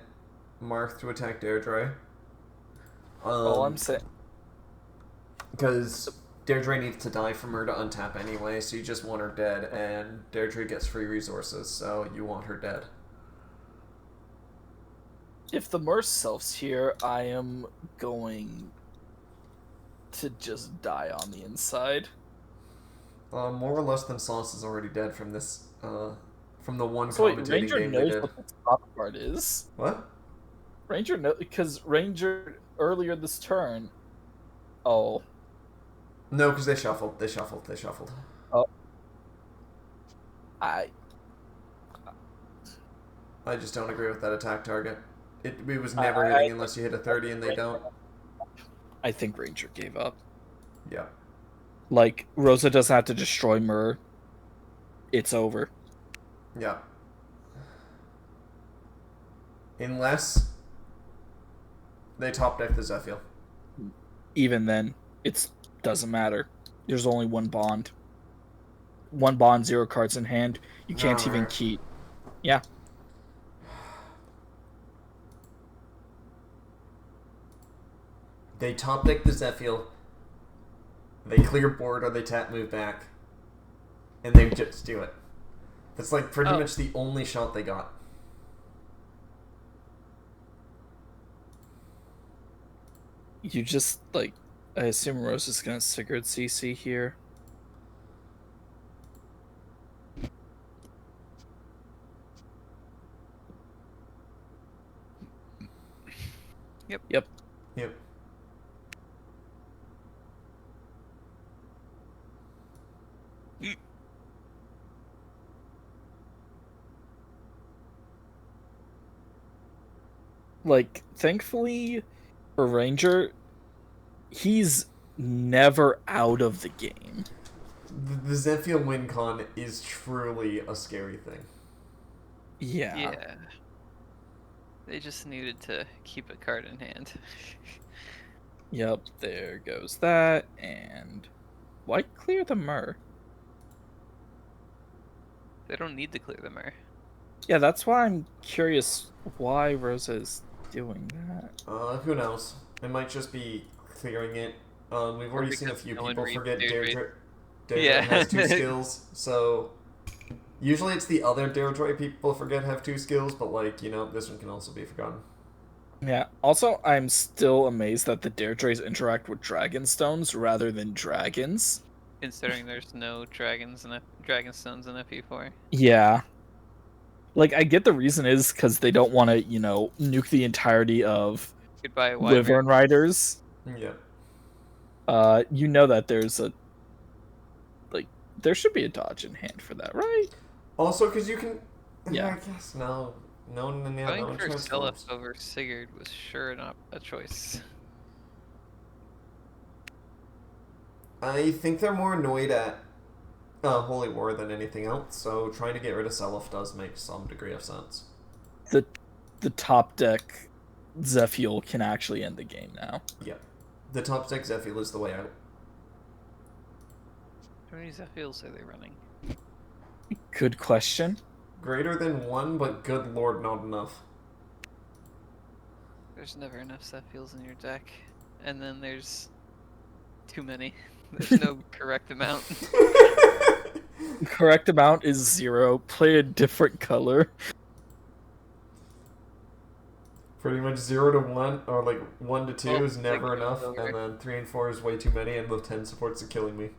Marth to attack Deirdre. All I'm saying... Because Deirdre needs to die for Mur to untap anyway, so you just want her dead, and Deirdre gets free resources, so you want her dead. If the Mur self's here, I am going to just die on the inside. More or less than Sauce is already dead from this, from the one So wait, commentating Ranger game they knows did. what the top part is. What? Ranger knows, because Ranger, earlier this turn... Oh. No, because they shuffled. Oh. I just don't agree with that attack target. It was never hitting unless you hit a 30 and they don't. I think Ranger gave up. Yeah. Like, Rosa doesn't have to destroy Mur. It's over. Yeah. Unless they top deck the Zephiel. Even then, it doesn't matter. There's only one bond. 1 bond, 0 cards in hand. You can't even keep. Yeah. They top deck the Zephiel. They clear board or they tap move back. And they just do it. It's like pretty much the only shot they got. You just, like, I assume Rose is gonna Sigurd CC here. Yep. Yep. Yep. Like, thankfully for Ranger, he's never out of the game. The Zephyr win con is truly a scary thing. Yeah. Yeah. They just needed to keep a card in hand. Yep, there goes that, and why clear the Myrrh? They don't need to clear the Myrrh. Yeah, that's why I'm curious why Rosa is doing that. Who knows? It might just be clearing it. We've already seen a few no one people reads forget Deirdre. Deirdre has 2 skills, so usually it's the other Deirdre people forget have 2 skills, but like, you know, this one can also be forgotten. Yeah, also, I'm still amazed that the Deirdres interact with Dragonstones rather than dragons. Considering there's no dragons and dragonstones in FE4. Yeah. Like, I get the reason is because they don't want to, you know, nuke the entirety of Goodbye, Wyvern Riders. Yeah. You know that there's a, like, there should be a dodge in hand for that, right? Also, because you can... Yeah. I guess, no. Going for transforms. Selef over Sigurd was sure not a choice. I think they're more annoyed at Holy War than anything else, so trying to get rid of Selef does make some degree of sense. The top deck Zephyl can actually end the game now. Yeah. The top deck Zephyl is the way out. How many Zephyls are they running? Good question. Greater than 1, but good lord, not enough. There's never enough Zephyls in your deck. And then there's too many. There's no correct amount. Correct amount is 0. Play a different color. Pretty much 0 to 1, or like 1 to 2 is never enough, over. and then 3 and 4 is way too many, and the 10 supports are killing me.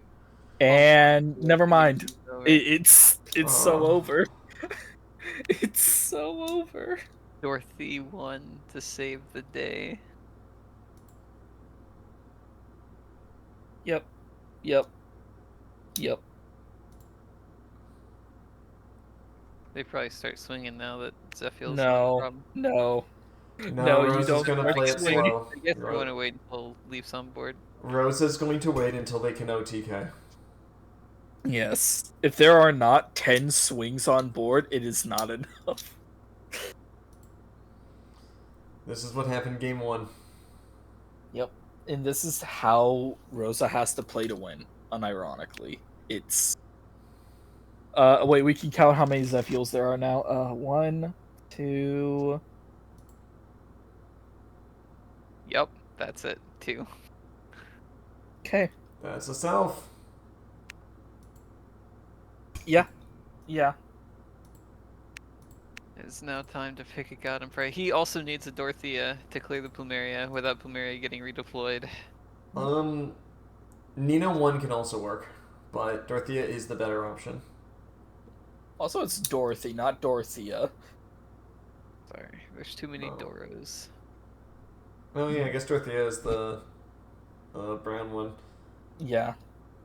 And never mind. It's so Oh. over. It's so over. Dorothy won to save the day. Yep. They probably start swinging now that Zephyl's No, problem. no, Rose you is don't. gonna play it slow. I guess we want to wait until Leaf's on board. Rose is going to wait until they can OTK. Yes. If there are not 10 swings on board, it is not enough. This is what happened game 1. Yep. And this is how Rosa has to play to win, unironically. It's... wait, we can count how many Zephyls there are now. 1, 2... Yep, that's it, 2. Okay. That's a self. Yeah. It's now time to pick a god and pray. He also needs a Dorothea to clear the Plumeria without Plumeria getting redeployed. Nina 1 can also work, but Dorothea is the better option. Also, it's Dorothy, not Dorothea. Sorry, there's too many Doros. Oh yeah, I guess Dorothea is the brown one. Yeah.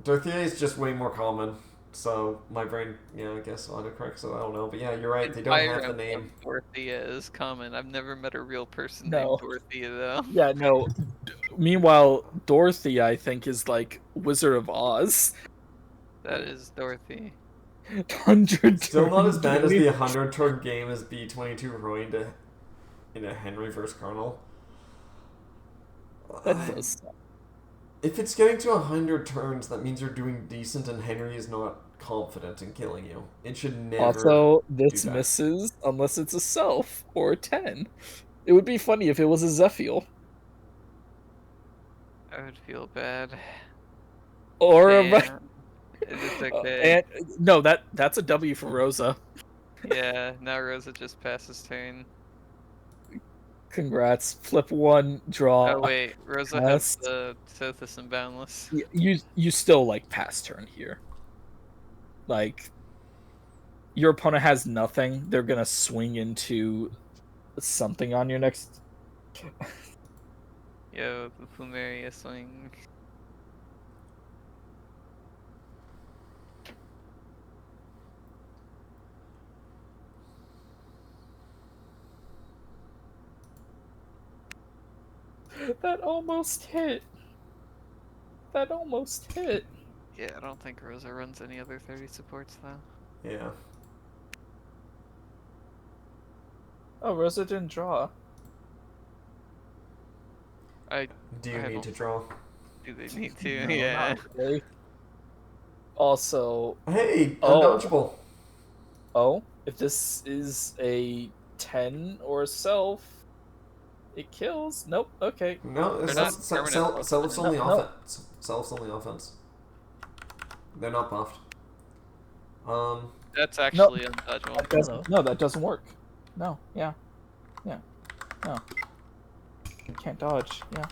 Dorothea is just way more common, so my brain, I guess autocorrect, so I don't know. But yeah, you're right, they don't have the name. Dorothea is common. I've never met a real person No. named Dorothea, though. Yeah, no. Meanwhile, Dorothy, I think, is like Wizard of Oz. That is Dorothy. 100 Still not as bad as the 100-turn game as B22 ruined in a Henry vs. Colonel. That does. If it's getting to 100 turns, that means you're doing decent and Henry is not confident in killing you. It should never. Also, this misses unless it's a self or a 10. It would be funny if it was a Zephyl. I would feel bad. Or Yeah. It's okay. And no, that's a W for Rosa. Yeah, now Rosa just passes turn. Congrats. Flip 1, draw. Oh wait, Rosa has pass. the Sothis and Boundless. You still like pass turn here. Like your opponent has nothing. They're gonna swing into something on your next. Yo, the Plumeria swing. That almost hit. That almost hit. Yeah, I don't think Rosa runs any other 30 supports though. Yeah. Oh, Rosa didn't draw. Do you I need don't- to draw? Do they need to? No, Yeah. not really. Also, Hey, Oh. undodgeable. if this is a 10 or self, it kills. Nope. Okay. No, it's They're not. not permanent Self's only No. offense. Self's only offense. They're not buffed. That's actually undodgeable. That doesn't, no, that doesn't work. No. Yeah. Yeah. No. You can't dodge. Yeah.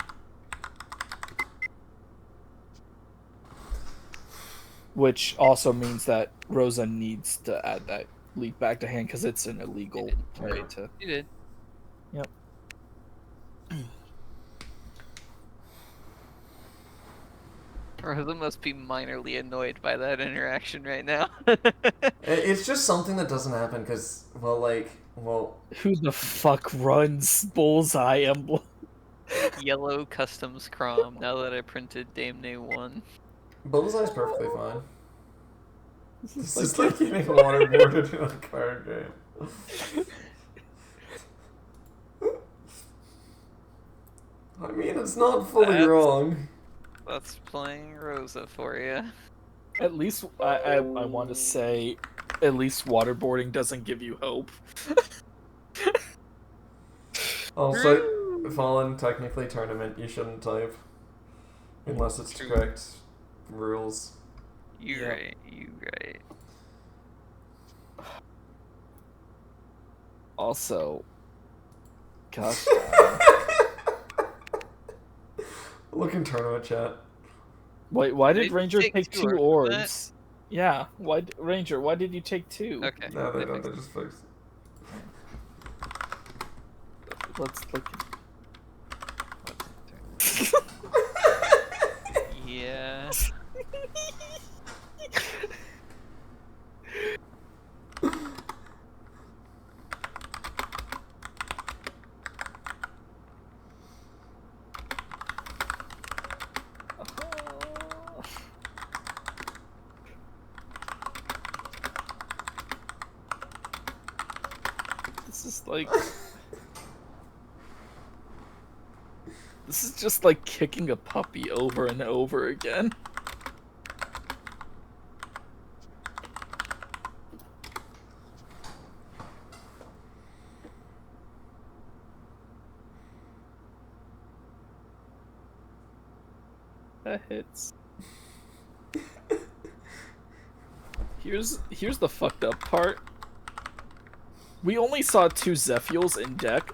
Which also means that Rosa needs to add that leap back to hand because it's an illegal way to. You did. Yep. Rosa must be minorly annoyed by that interaction right now. It's just something that doesn't happen because, well, Who the fuck runs Bullseye emblem? Yellow customs crom. Now that I printed Damne 1. Bullseye's perfectly fine. This is like getting waterboarded in a card game. I mean, it's not fully wrong. That's playing Rosa for you. At least I want to say, at least waterboarding doesn't give you hope. Also, Fallen, technically tournament, you shouldn't type. Unless it's True. correct rules. You Yeah. right. You right. Also, gosh, Look in tournament chat. wait, why did Did you Ranger take take 2 2 orbs of that? orbs? Yeah, Ranger? Why did you take 2? Okay. No, they that don't. makes They just fixed. Let's look. Yeah. This is like. This is just like kicking a puppy over and over again. That hits. Here's the fucked up part. We only saw 2 Zephyls in deck.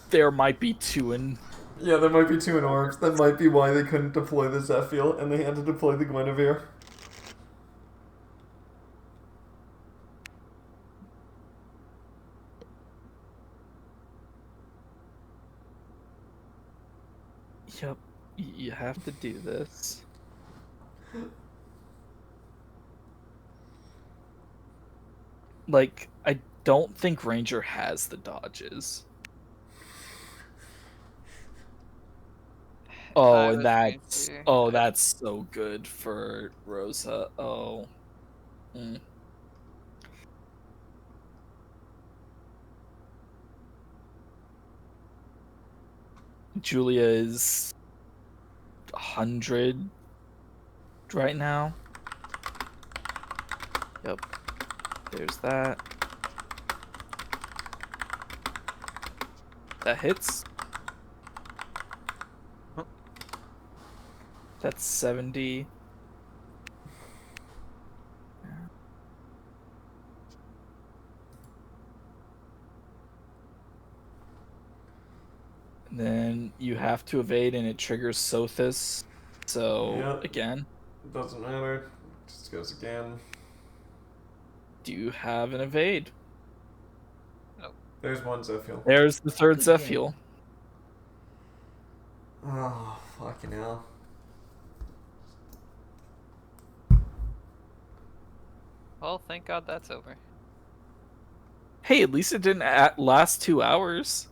There might be 2 in. Yeah, there might be 2 in orbs. That might be why they couldn't deploy the Zephyl and they had to deploy the Guinevere. Yep, you have to do this. Like, I don't think Ranger has the dodges. Oh, I and was that's going to- oh, that's so good for Rosa. Oh. Mm. Julia is 100 right now. Yep. There's that. That hits. That's 70. Then you have to evade, and it triggers Sothis. So Yep. again, Doesn't matter. Just goes again. do you have an evade? There's one Zephyl. There's the third Zephyl. Oh, fucking hell. Well, thank God that's over. Hey, at least it didn't last 2 hours.